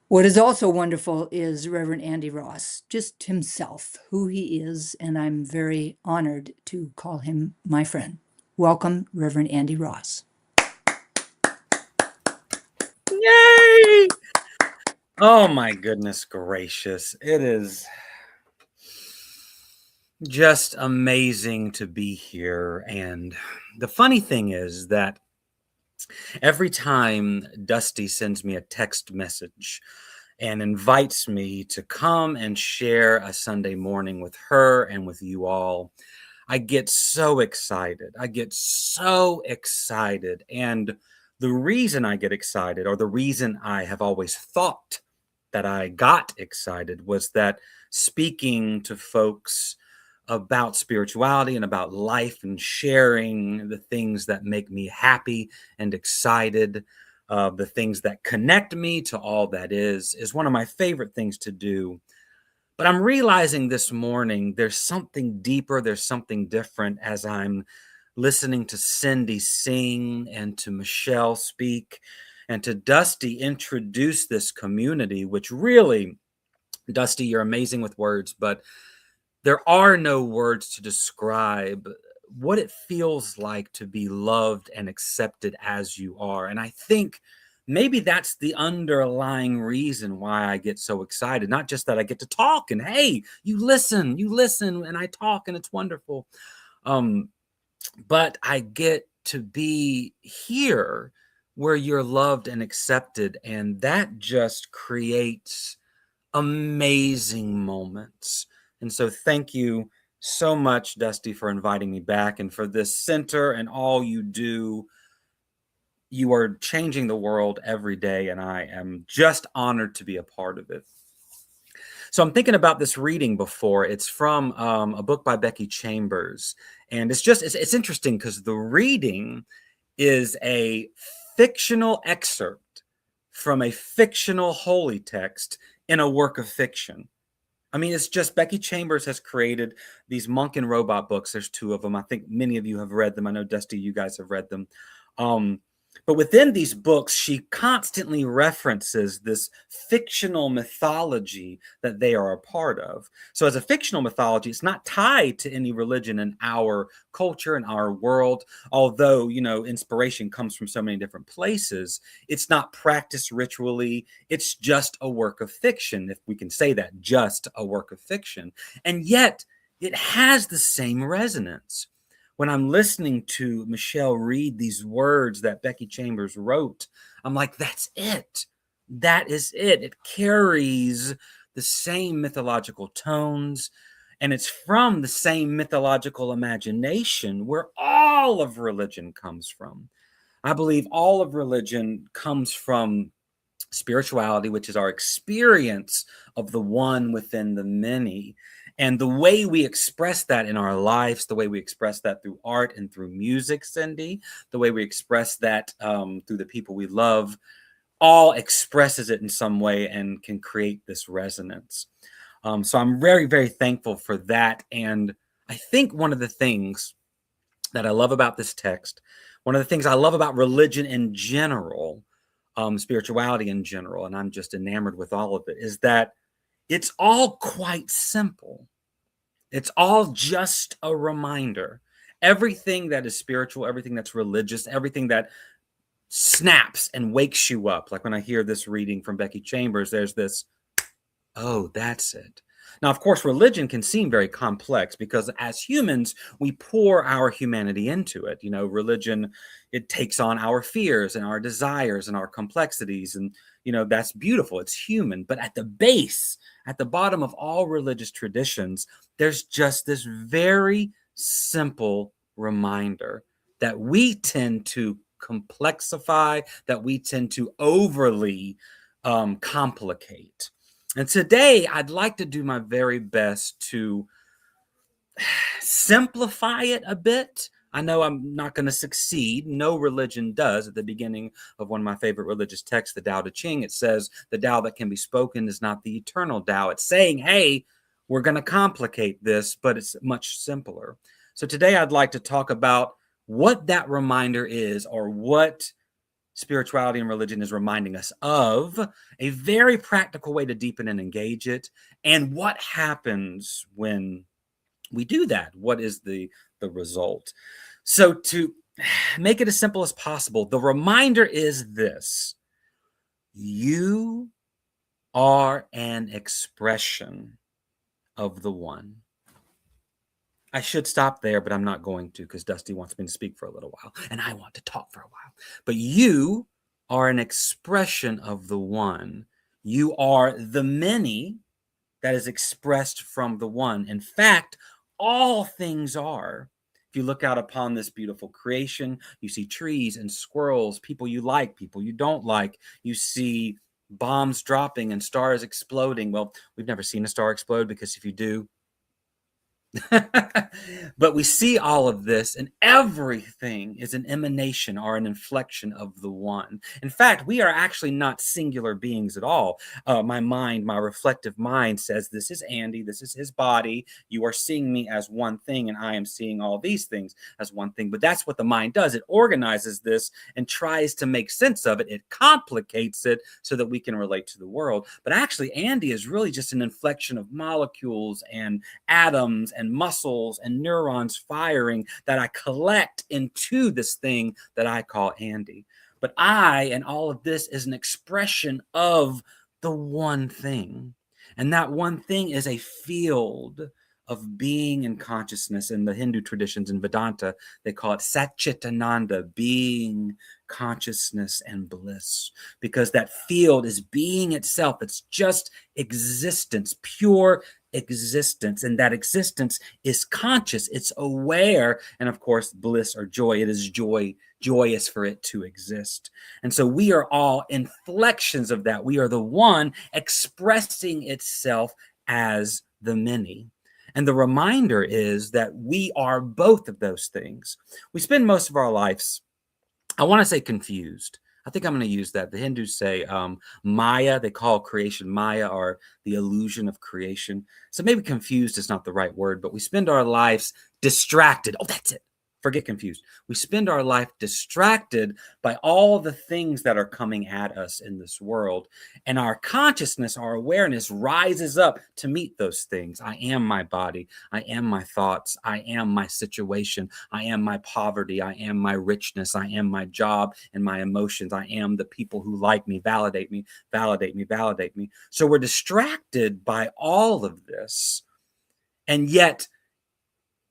What is also wonderful is Reverend Andy Ross, just himself, who he is, and I'm very honored to call him my friend. Welcome, Reverend Andy Ross. Yay! Oh my goodness gracious. It is just amazing to be here. And the funny thing is that every time Dusty sends me a text message and invites me to come and share a Sunday morning with her and with you all, I get so excited. And the reason I get excited, or the reason I have always thought that I got excited, was that speaking to folks about spirituality and about life and sharing the things that make me happy and excited, the things that connect me to all that is one of my favorite things to do. But I'm realizing this morning there's something deeper, there's something different as I'm listening to Cindy sing and to Michelle speak and to Dusty introduce this community, which really, Dusty, you're amazing with words, but there are no words to describe what it feels like to be loved and accepted as you are. And I think maybe that's the underlying reason why I get so excited. Not just that I get to talk and, hey, you listen, and I talk and it's wonderful. But I get to be here where you're loved and accepted. And that just creates amazing moments. And so thank you so much, Dusty, for inviting me back and for this center and all you do. You are changing the world every day, and I am just honored to be a part of it. So I'm thinking about this reading before. It's from a book by Becky Chambers. And it's interesting because the reading is a fictional excerpt from a fictional holy text in a work of fiction. I mean, it's just Becky Chambers has created these Monk and Robot books. There's 2 of them. I think many of you have read them. I know, Dusty, you guys have read them. But within these books, she constantly references this fictional mythology that they are a part of. So as a fictional mythology, it's not tied to any religion in our culture, in our world. Although, you know, inspiration comes from so many different places, it's not practiced ritually. It's just a work of fiction, if we can say that, just a work of fiction. And yet it has the same resonance. When I'm listening to Michelle read these words that Becky Chambers wrote, I'm like, that's it. That is it. It carries the same mythological tones, and it's from the same mythological imagination where all of religion comes from. I believe all of religion comes from spirituality, which is our experience of the one within the many. And the way we express that in our lives, the way we express that through art and through music, Cindy, the way we express that through the people we love, all expresses it in some way and can create this resonance. So I'm very, very thankful for that. And I think one of the things that I love about this text, one of the things I love about religion in general, spirituality in general, and I'm just enamored with all of it, is that it's all quite simple. It's all just a reminder. Everything that is spiritual, everything that's religious, everything that snaps and wakes you up. Like when I hear this reading from Becky Chambers, there's this, oh, that's it. Now, of course, religion can seem very complex because as humans, we pour our humanity into it. You know, religion, it takes on our fears and our desires and our complexities. And, you know, that's beautiful. It's human. But at the base, at the bottom of all religious traditions, there's just this very simple reminder that we tend to complexify, that we tend to overly complicate. And today, I'd like to do my very best to simplify it a bit. I know I'm not going to succeed. No religion does. At the beginning of one of my favorite religious texts, the Tao Te Ching, it says, the Tao that can be spoken is not the eternal Tao. It's saying, hey, we're going to complicate this, but it's much simpler. So today, I'd like to talk about what that reminder is, or what spirituality and religion is reminding us of, a very practical way to deepen and engage it, and what happens when we do that. What is the result? So to make it as simple as possible, the reminder is this: you are an expression of the one. I should stop there, but I'm not going to, because Dusty wants me to speak for a little while, and I want to talk for a while. But you are an expression of the one. You are the many that is expressed from the one. In fact, all things are. If you look out upon this beautiful creation, you see trees and squirrels, people you like, people you don't like. You see bombs dropping and stars exploding. Well, we've never seen a star explode, because if you do, but we see all of this, and everything is an emanation or an inflection of the one. In fact, we are actually not singular beings at all. My mind, my reflective mind says, this is Andy, this is his body. You are seeing me as one thing, and I am seeing all these things as one thing. But that's what the mind does. It organizes this and tries to make sense of it. It complicates it so that we can relate to the world. But actually, Andy is really just an inflection of molecules and atoms and muscles and neurons firing that I collect into this thing that I call Andy. But I and all of this is an expression of the one thing. And that one thing is a field of being and consciousness. In the Hindu traditions, in Vedanta, they call it Satchitananda, being, consciousness, and bliss. Because that field is being itself. It's just existence, pure existence. And that existence is conscious, it's aware, and of course, bliss or joy. It is joyous for it to exist. And so we are all inflections of that. We are the one expressing itself as the many. And the reminder is that we are both of those things. We spend most of our lives, I want to say, confused. I think I'm going to use that. The Hindus say Maya, they call creation Maya, or the illusion of creation. So maybe confused is not the right word, but we spend our lives distracted. Oh, that's it. Forget confused. We spend our life distracted by all the things that are coming at us in this world. And our consciousness, our awareness rises up to meet those things. I am my body. I am my thoughts. I am my situation. I am my poverty. I am my richness. I am my job and my emotions. I am the people who like me, validate me, validate me, validate me. So we're distracted by all of this. And yet,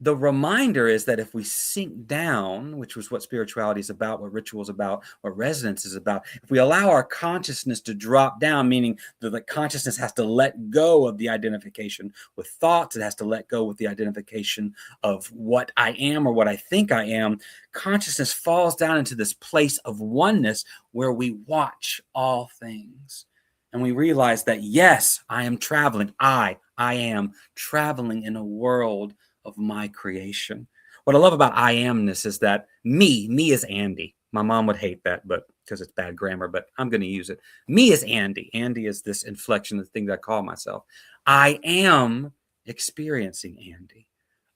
the reminder is that if we sink down, which was what spirituality is about, what ritual is about, what resonance is about, if we allow our consciousness to drop down, meaning that the consciousness has to let go of the identification with thoughts, it has to let go with the identification of what I am or what I think I am, consciousness falls down into this place of oneness where we watch all things. And we realize that, yes, I am traveling. I am traveling in a world of my creation. What I love about I amness is that me is Andy. My mom would hate that, but because it's bad grammar, but I'm going to use it. Me is Andy. Andy is this inflection, the thing that I call myself. I am experiencing Andy.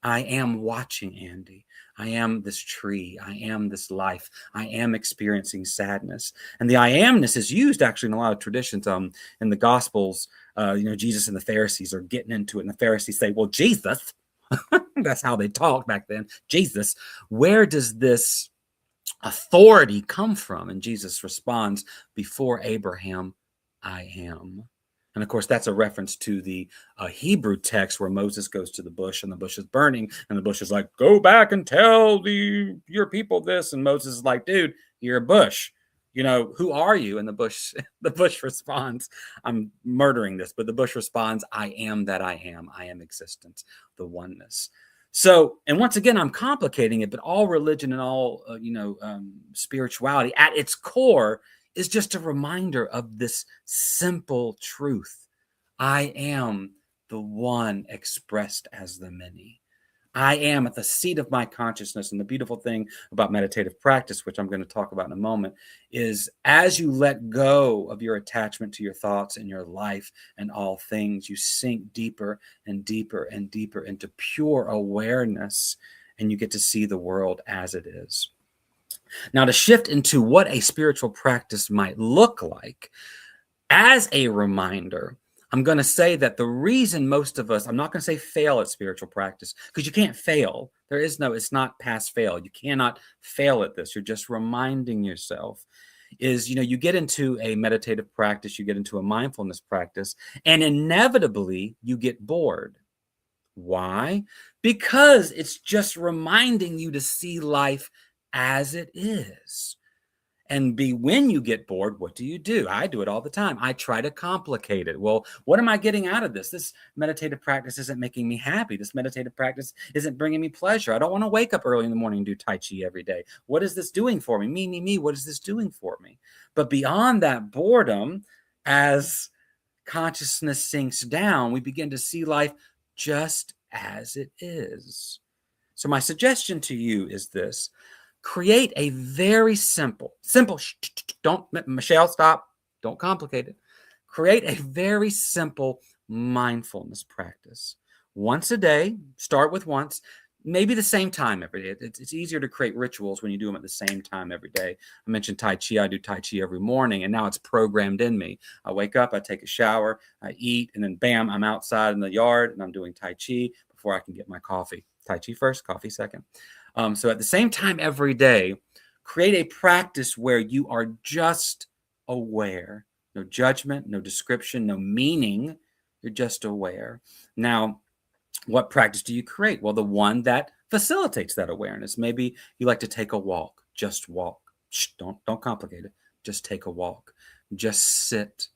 I am watching Andy. I am this tree. I am this life. I am experiencing sadness. And the I amness is used actually in a lot of traditions. In the Gospels, Jesus and the Pharisees are getting into it. And the Pharisees say, well, Jesus, that's how they talked back then. Jesus, where does this authority come from? And Jesus responds, before Abraham, I am. And of course, that's a reference to the Hebrew text where Moses goes to the bush and the bush is burning. And the bush is like, go back and tell your people this. And Moses is like, dude, you're a bush. Who are you? And the bush responds, I'm murdering this, but the bush responds, I am that I am. I am existence, the oneness. So, and once again, I'm complicating it, but all religion and all, spirituality at its core is just a reminder of this simple truth. I am the one expressed as the many. I am at the seat of my consciousness. And the beautiful thing about meditative practice, which I'm going to talk about in a moment, is as you let go of your attachment to your thoughts and your life and all things, you sink deeper and deeper and deeper into pure awareness, and you get to see the world as it is. Now, to shift into what a spiritual practice might look like, as a reminder, I'm going to say that the reason most of us, I'm not going to say fail at spiritual practice, because you can't fail. It's not pass fail. You cannot fail at this. You're just reminding yourself is, you get into a meditative practice, you get into a mindfulness practice, and inevitably you get bored. Why? Because it's just reminding you to see life as it is. And when you get bored, what do? I do it all the time. I try to complicate it. Well, what am I getting out of this? This meditative practice isn't making me happy. This meditative practice isn't bringing me pleasure. I don't want to wake up early in the morning and do Tai Chi every day. What is this doing for me? Me. What is this doing for me? But beyond that boredom, as consciousness sinks down, we begin to see life just as it is. So my suggestion to you is this. Create a very simple, don't, Michelle, stop. Don't complicate it. Create a very simple mindfulness practice. Once a day, start with once, maybe the same time every day. It's easier to create rituals when you do them at the same time every day. I mentioned Tai Chi. I do Tai Chi every morning, and now it's programmed in me. I wake up, I take a shower, I eat, and then bam, I'm outside in the yard, and I'm doing Tai Chi before I can get my coffee. Tai Chi first, coffee second. So at the same time every day, create a practice where you are just aware. No judgment, no description, no meaning. You're just aware. Now, what practice do you create? Well, the one that facilitates that awareness. Maybe you like to take a walk. Just walk. Don't complicate it. Just take a walk. Just sit.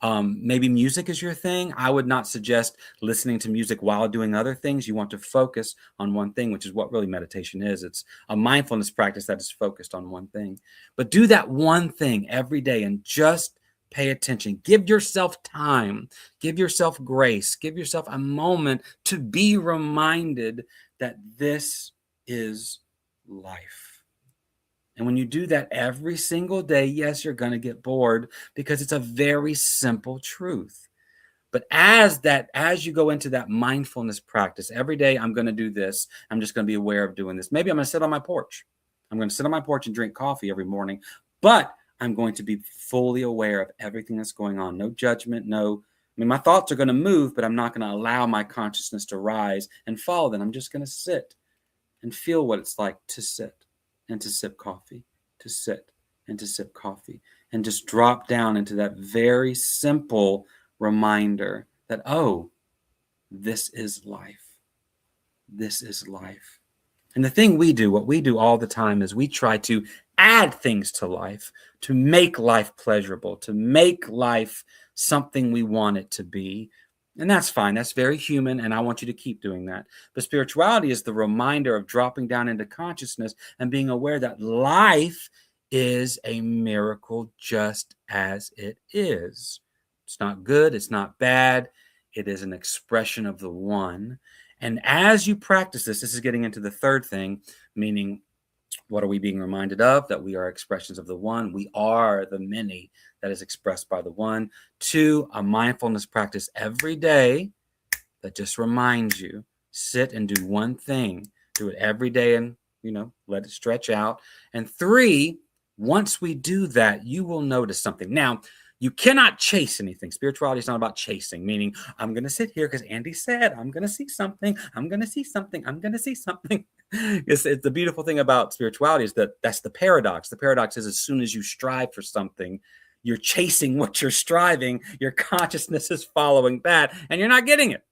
Maybe music is your thing. I would not suggest listening to music while doing other things. You want to focus on one thing, which is what really meditation is. It's a mindfulness practice that is focused on one thing. But do that one thing every day and just pay attention. Give yourself time. Give yourself grace. Give yourself a moment to be reminded that this is life. And when you do that every single day, yes, you're going to get bored because it's a very simple truth. But as you go into that mindfulness practice, every day I'm going to do this. I'm just going to be aware of doing this. Maybe I'm going to sit on my porch. I'm going to sit on my porch and drink coffee every morning, but I'm going to be fully aware of everything that's going on. No judgment, my thoughts are going to move, but I'm not going to allow my consciousness to rise and fall. Then I'm just going to sit and feel what it's like to sit and to sip coffee, to sit and to sip coffee, and just drop down into that very simple reminder that, oh, this is life. This is life. And the thing what we do all the time is we try to add things to life, to make life pleasurable, to make life something we want it to be. And that's fine. That's very human. And I want you to keep doing that. But spirituality is the reminder of dropping down into consciousness and being aware that life is a miracle just as it is. It's not good. It's not bad. It is an expression of the one. And as you practice this is getting into the third thing, meaning what are we being reminded of? That we are expressions of the one. We are the many that is expressed by the one. 2, a mindfulness practice every day that just reminds you, sit and do one thing. Do it every day and, let it stretch out. And 3, once we do that, you will notice something. Now, you cannot chase anything. Spirituality is not about chasing, meaning I'm going to sit here because Andy said, I'm going to see something. I'm going to see something. I'm going to see something. It's the beautiful thing about spirituality is that's the paradox. The paradox is as soon as you strive for something, you're chasing what you're striving. Your consciousness is following that and you're not getting it.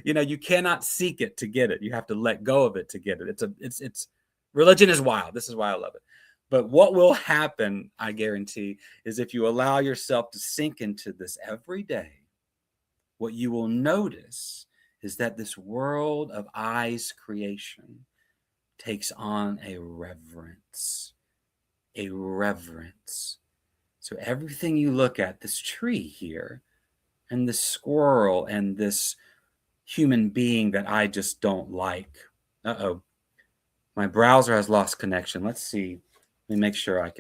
You cannot seek it to get it. You have to let go of it to get it. It's religion is wild. This is why I love it. But what will happen, I guarantee, is if you allow yourself to sink into this every day, what you will notice is that this world of I's creation takes on a reverence. A reverence. So everything you look at, this tree here, and this squirrel, and this human being that I just don't like. Uh-oh. My browser has lost connection. Let's see. Let me make sure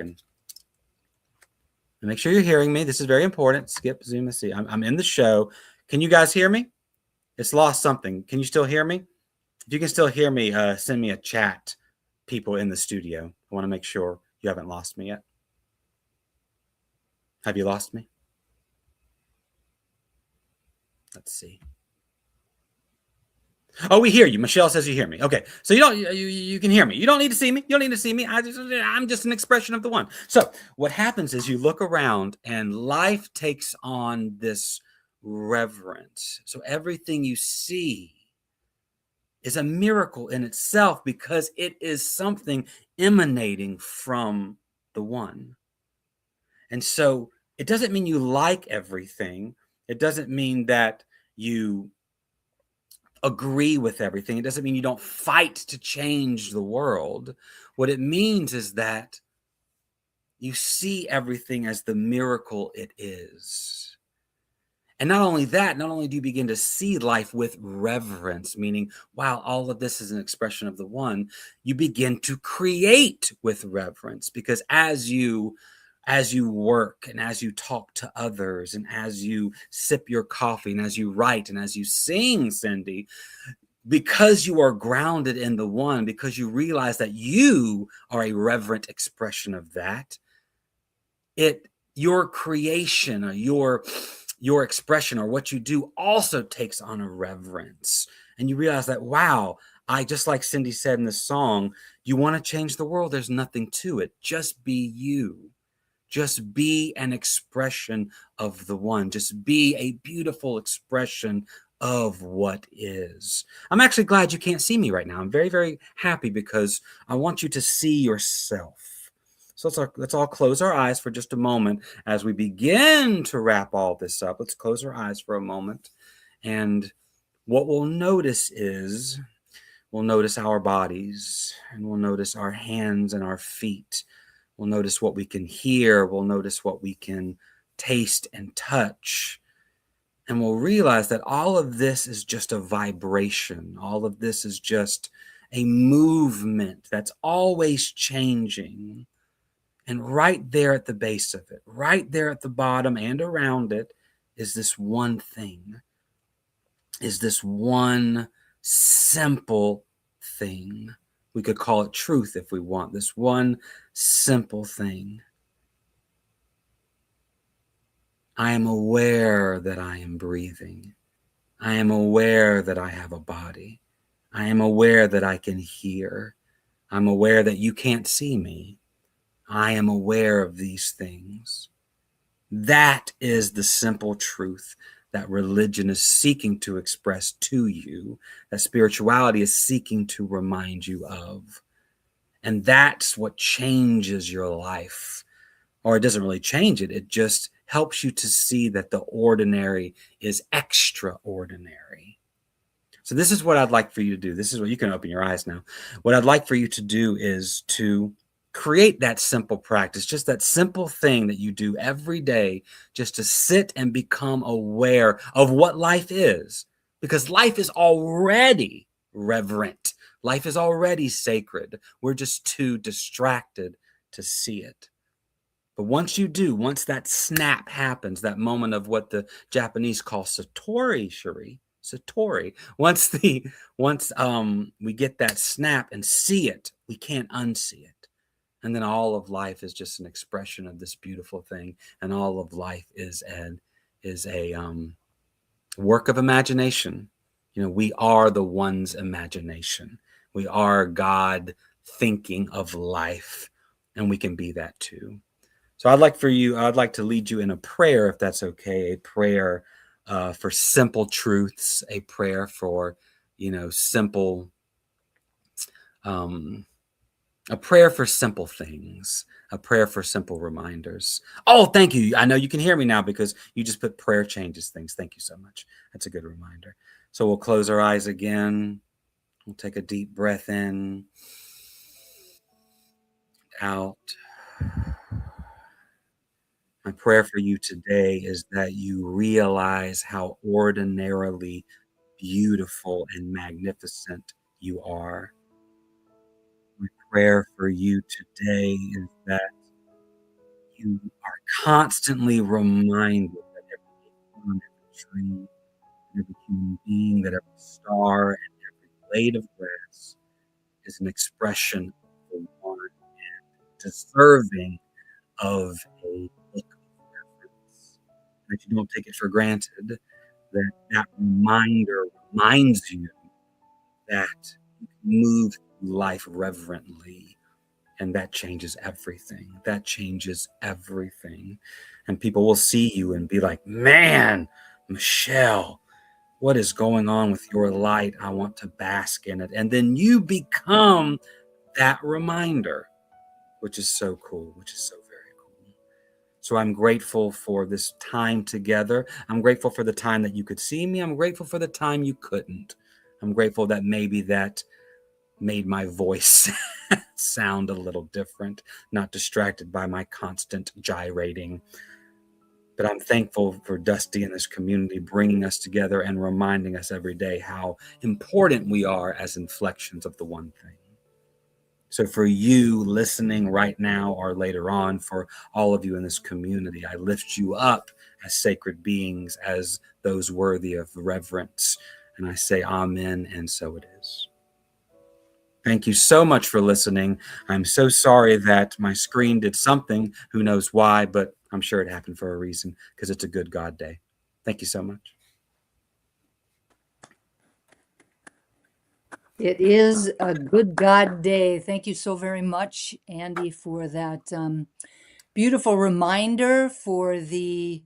make sure you're hearing me. This is very important. Skip, zoom, and see. I'm in the show. Can you guys hear me? It's lost something. Can you still hear me? If you can still hear me, send me a chat, people in the studio. I want to make sure you haven't lost me yet. Have you lost me? Let's see. Oh, we hear you. Michelle says you hear me. Okay, so you can hear me. You don't need to see me. You don't need to see me. I'm just an expression of the one. So what happens is you look around and life takes on this reverence. So everything you see is a miracle in itself because it is something emanating from the one. And so it doesn't mean you like everything. It doesn't mean that you agree with everything. It doesn't mean you don't fight to change the world. What it means is that you see everything as the miracle it is. And not only that, not only do you begin to see life with reverence, meaning, wow, all of this is an expression of the one, you begin to create with reverence because as you work and as you talk to others and as you sip your coffee and as you write and as you sing, Cindy, because you are grounded in the one, because you realize that you are a reverent expression of that, your creation or your expression or what you do also takes on a reverence. And you realize that, wow, just like Cindy said in the song, you want to change the world, there's nothing to it. Just be you. Just be an expression of the one. Just be a beautiful expression of what is. I'm actually glad you can't see me right now. I'm very, very happy because I want you to see yourself. So let's all close our eyes for just a moment as we begin to wrap all this up. Let's close our eyes for a moment. And what we'll notice is we'll notice our bodies and we'll notice our hands and our feet. We'll notice what we can hear. We'll notice what we can taste and touch. And we'll realize that all of this is just a vibration. All of this is just a movement that's always changing. And right there at the base of it, right there at the bottom and around it, is this one thing, is this one simple thing. We could call it truth if we want. This one simple thing. I am aware that I am breathing. I am aware that I have a body. I am aware that I can hear. I'm aware that you can't see me. I am aware of these things. That is the simple truth that religion is seeking to express to you, that spirituality is seeking to remind you of. And that's what changes your life. Or it doesn't really change it. It just helps you to see that the ordinary is extraordinary. So this is what I'd like for you to do. This is what you can open your eyes now. What I'd like for you to do is to create that simple practice, just that simple thing that you do every day, just to sit and become aware of what life is, because life is already reverent. Life is already sacred. We're just too distracted to see it. But once you do, once that snap happens, that moment of what the Japanese call satori, Cary, satori. Once we get that snap and see it, we can't unsee it. And then all of life is just an expression of this beautiful thing, and all of life is a work of imagination. You know, we are the one's imagination. We are God thinking of life, and we can be that too. So I'd like to lead you in a prayer, if that's okay, a prayer for simple truths, a prayer for, simple, a prayer for simple things, a prayer for simple reminders. Oh, thank you. I know you can hear me now because you just put prayer changes things. Thank you so much. That's a good reminder. So we'll close our eyes again. We'll take a deep breath in, out. My prayer for you today is that you realize how ordinarily beautiful and magnificent you are. My prayer for you today is that you are constantly reminded that every plant, every tree, every human being, that every star and every blade of grass is an expression of the one deserving of a look of reverence. That you don't take it for granted, that reminder reminds you that you can move through life reverently, and that changes everything. That changes everything. And people will see you and be like, man, Michelle, what is going on with your light? I want to bask in it. And then you become that reminder, which is so cool, which is so very cool. So I'm grateful for this time together. I'm grateful for the time that you could see me. I'm grateful for the time you couldn't. I'm grateful that maybe that made my voice sound a little different, not distracted by my constant gyrating. But I'm thankful for Dusty and this community bringing us together and reminding us every day how important we are as inflections of the one thing. So for you listening right now or later on, for all of you in this community, I lift you up as sacred beings, as those worthy of reverence. And I say amen, and so it is. Thank you so much for listening. I'm so sorry that my screen did something. Who knows why, but I'm sure it happened for a reason, because it's a good God day. Thank you so much. It is a good God day. Thank you so very much, Andy, for that beautiful reminder, for the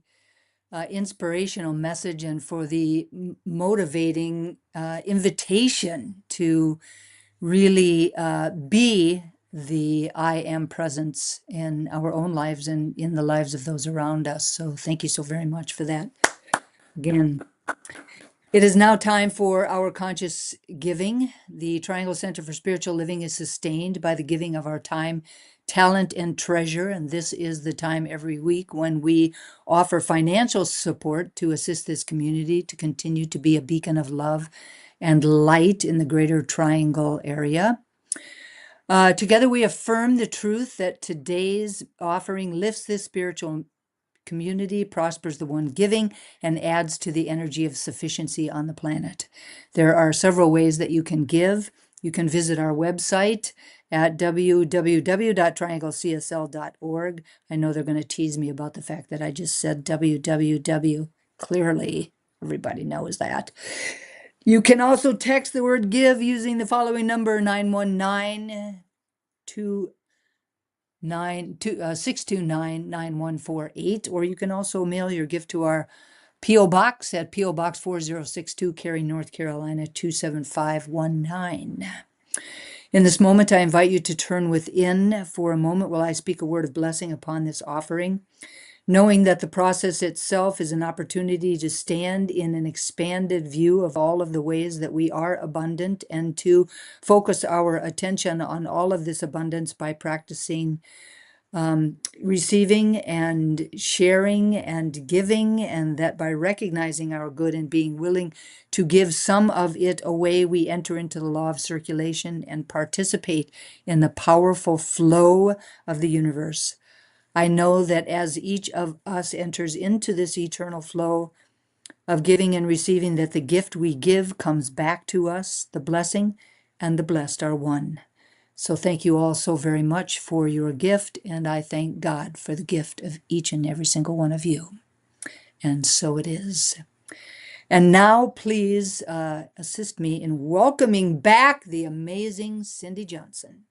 inspirational message, and for the motivating invitation to really be the I am presence in our own lives and in the lives of those around us. So thank you so very much for that. Again, it is now time for our conscious giving. The Triangle Center for Spiritual Living is sustained by the giving of our time, talent, and treasure. And this is the time every week when we offer financial support to assist this community to continue to be a beacon of love and light in the greater Triangle area. Together we affirm the truth that today's offering lifts this spiritual community, prospers the one giving, and adds to the energy of sufficiency on the planet. There are several ways that you can give. You can visit our website at www.trianglecsl.org. I know they're going to tease me about the fact that I just said www. Clearly, everybody knows that. You can also text the word give using the following number, 919 629 9148, or you can also mail your gift to our PO Box at PO Box 4062, Cary, North Carolina 27519. In this moment, I invite you to turn within for a moment while I speak a word of blessing upon this offering, knowing that the process itself is an opportunity to stand in an expanded view of all of the ways that we are abundant and to focus our attention on all of this abundance by practicing receiving and sharing and giving, and that by recognizing our good and being willing to give some of it away, we enter into the law of circulation and participate in the powerful flow of the universe. I know that as each of us enters into this eternal flow of giving and receiving, that the gift we give comes back to us. The blessing and the blessed are one. So thank you all so very much for your gift, and I thank God for the gift of each and every single one of you. And so it is. And now please assist me in welcoming back the amazing Cindy Johnson.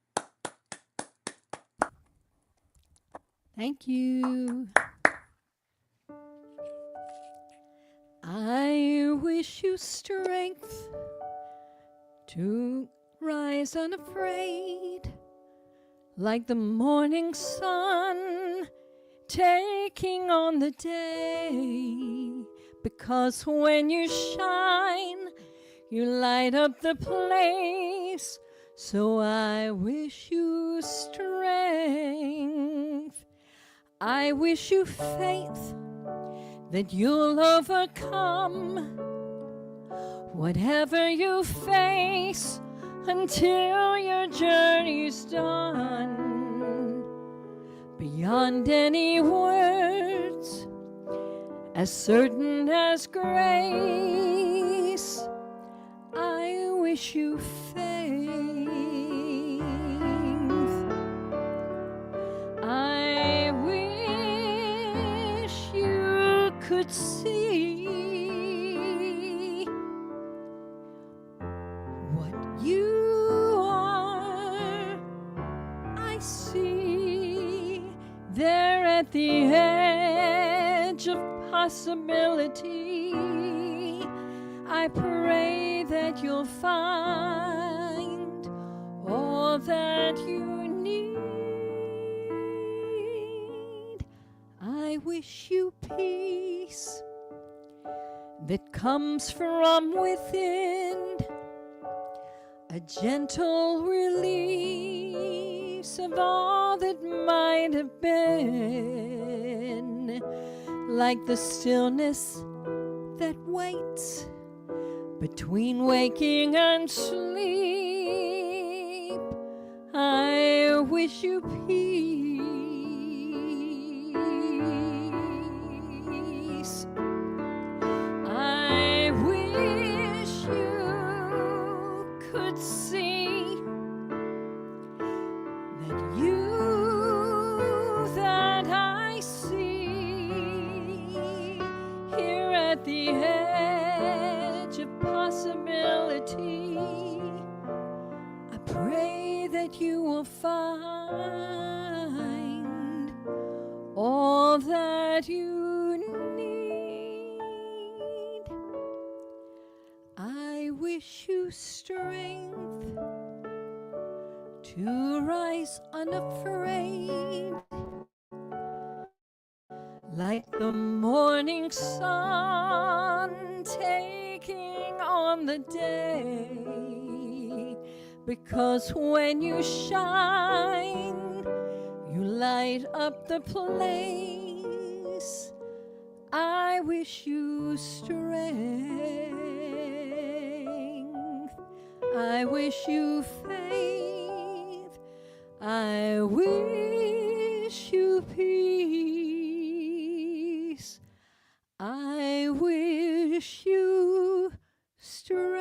Thank you. I wish you strength to rise unafraid, like the morning sun taking on the day. Because when you shine, you light up the place. So I wish you strength. I wish you faith that you'll overcome whatever you face until your journey's done. Beyond any words, as certain as grace, I wish you faith. I wish you could see what you are. I see there at the edge of possibility. I pray that you'll find all that you need. I wish you peace that comes from within, a gentle release of all that might have been, like the stillness that waits between waking and sleep. I wish you peace. I wish you could see that you that I see here at the edge of possibility. I pray that you will find all that you need. I wish you strength to rise unafraid, like the morning sun taking on the day. Because when you shine, you light up the place. I wish you strength. I wish you faith I wish you peace. I wish you strength.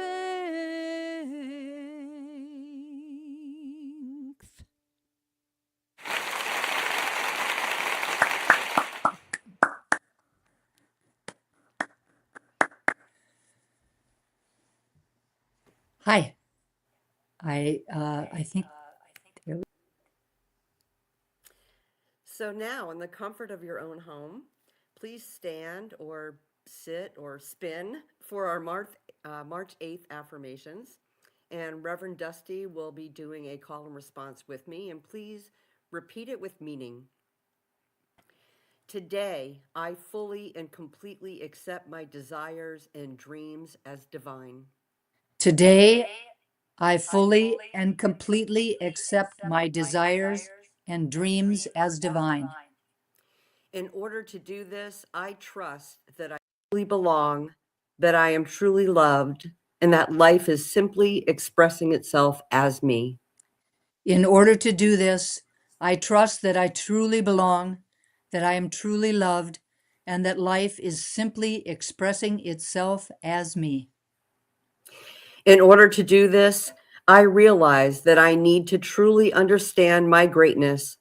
Hi. I think So now, in the comfort of your own home, please stand or sit or spin for our March 8th affirmations. And Reverend Dusty will be doing a call and response with me. And please repeat it with meaning. Today, I fully and completely accept my desires and dreams as divine. today I fully and completely accept my desires and dreams as divine. In order to do this, I trust that I truly belong, that I am truly loved, and that life is simply expressing itself as me. In order to do this, I trust that I truly belong, that I am truly loved, and that life is simply expressing itself as me. In order to do this, I realize that I need to truly understand my greatness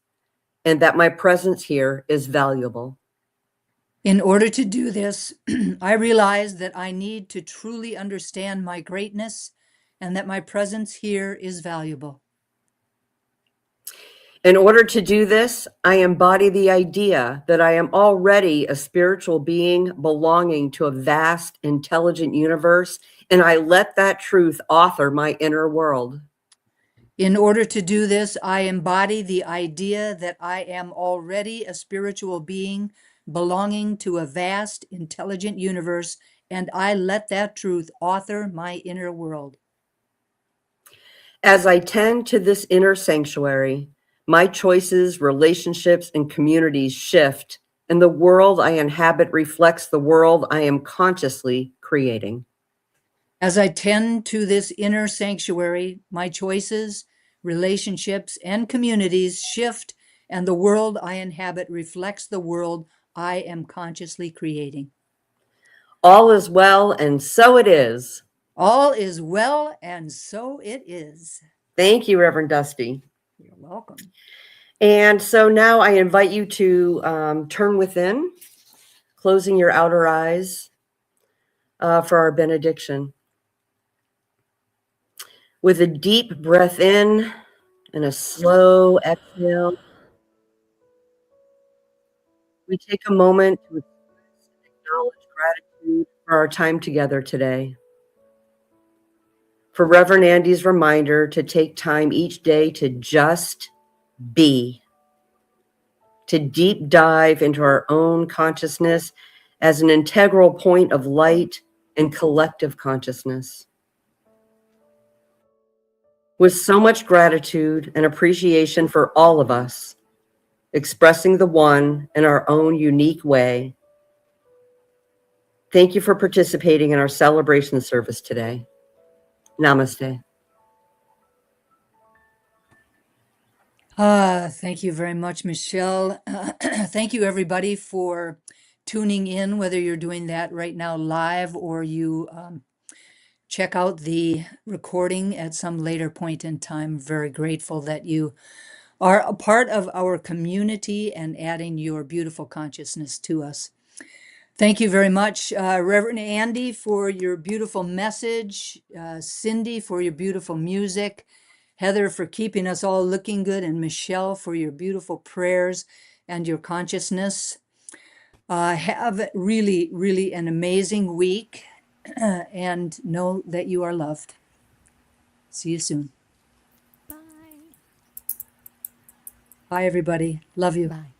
and that my presence here is valuable. In order to do this, I realize that I need to truly understand my greatness and that my presence here is valuable. In order to do this, I embody the idea that I am already a spiritual being belonging to a vast, intelligent universe, and I let that truth author my inner world. In order to do this, I embody the idea that I am already a spiritual being belonging to a vast, intelligent universe, and I let that truth author my inner world. As I tend to this inner sanctuary, my choices, relationships, and communities shift, and the world I inhabit reflects the world I am consciously creating. As I tend to this inner sanctuary, my choices, relationships, and communities shift, and the world I inhabit reflects the world I am consciously creating. All is well, and so it is. All is well, and so it is. Thank you, Reverend Dusty. You're welcome. And so now I invite you to turn within, closing your outer eyes for our benediction. With a deep breath in and a slow exhale, we take a moment to express and acknowledge gratitude for our time together today. For Reverend Andy's reminder to take time each day to just be, to deep dive into our own consciousness as an integral point of light and collective consciousness. With so much gratitude and appreciation for all of us, expressing the one in our own unique way. Thank you for participating in our celebration service today. Namaste. Thank you very much, Michelle. Thank you, everybody, for tuning in, whether you're doing that right now live or you check out the recording at some later point in time. Very grateful that you are a part of our community and adding your beautiful consciousness to us. Thank you very much, Reverend Andy, for your beautiful message, Cindy, for your beautiful music, Heather, for keeping us all looking good, and Michelle, for your beautiful prayers and your consciousness. Have really, really an amazing week and know that you are loved. See you soon. Bye. Bye, everybody. Love you. Bye.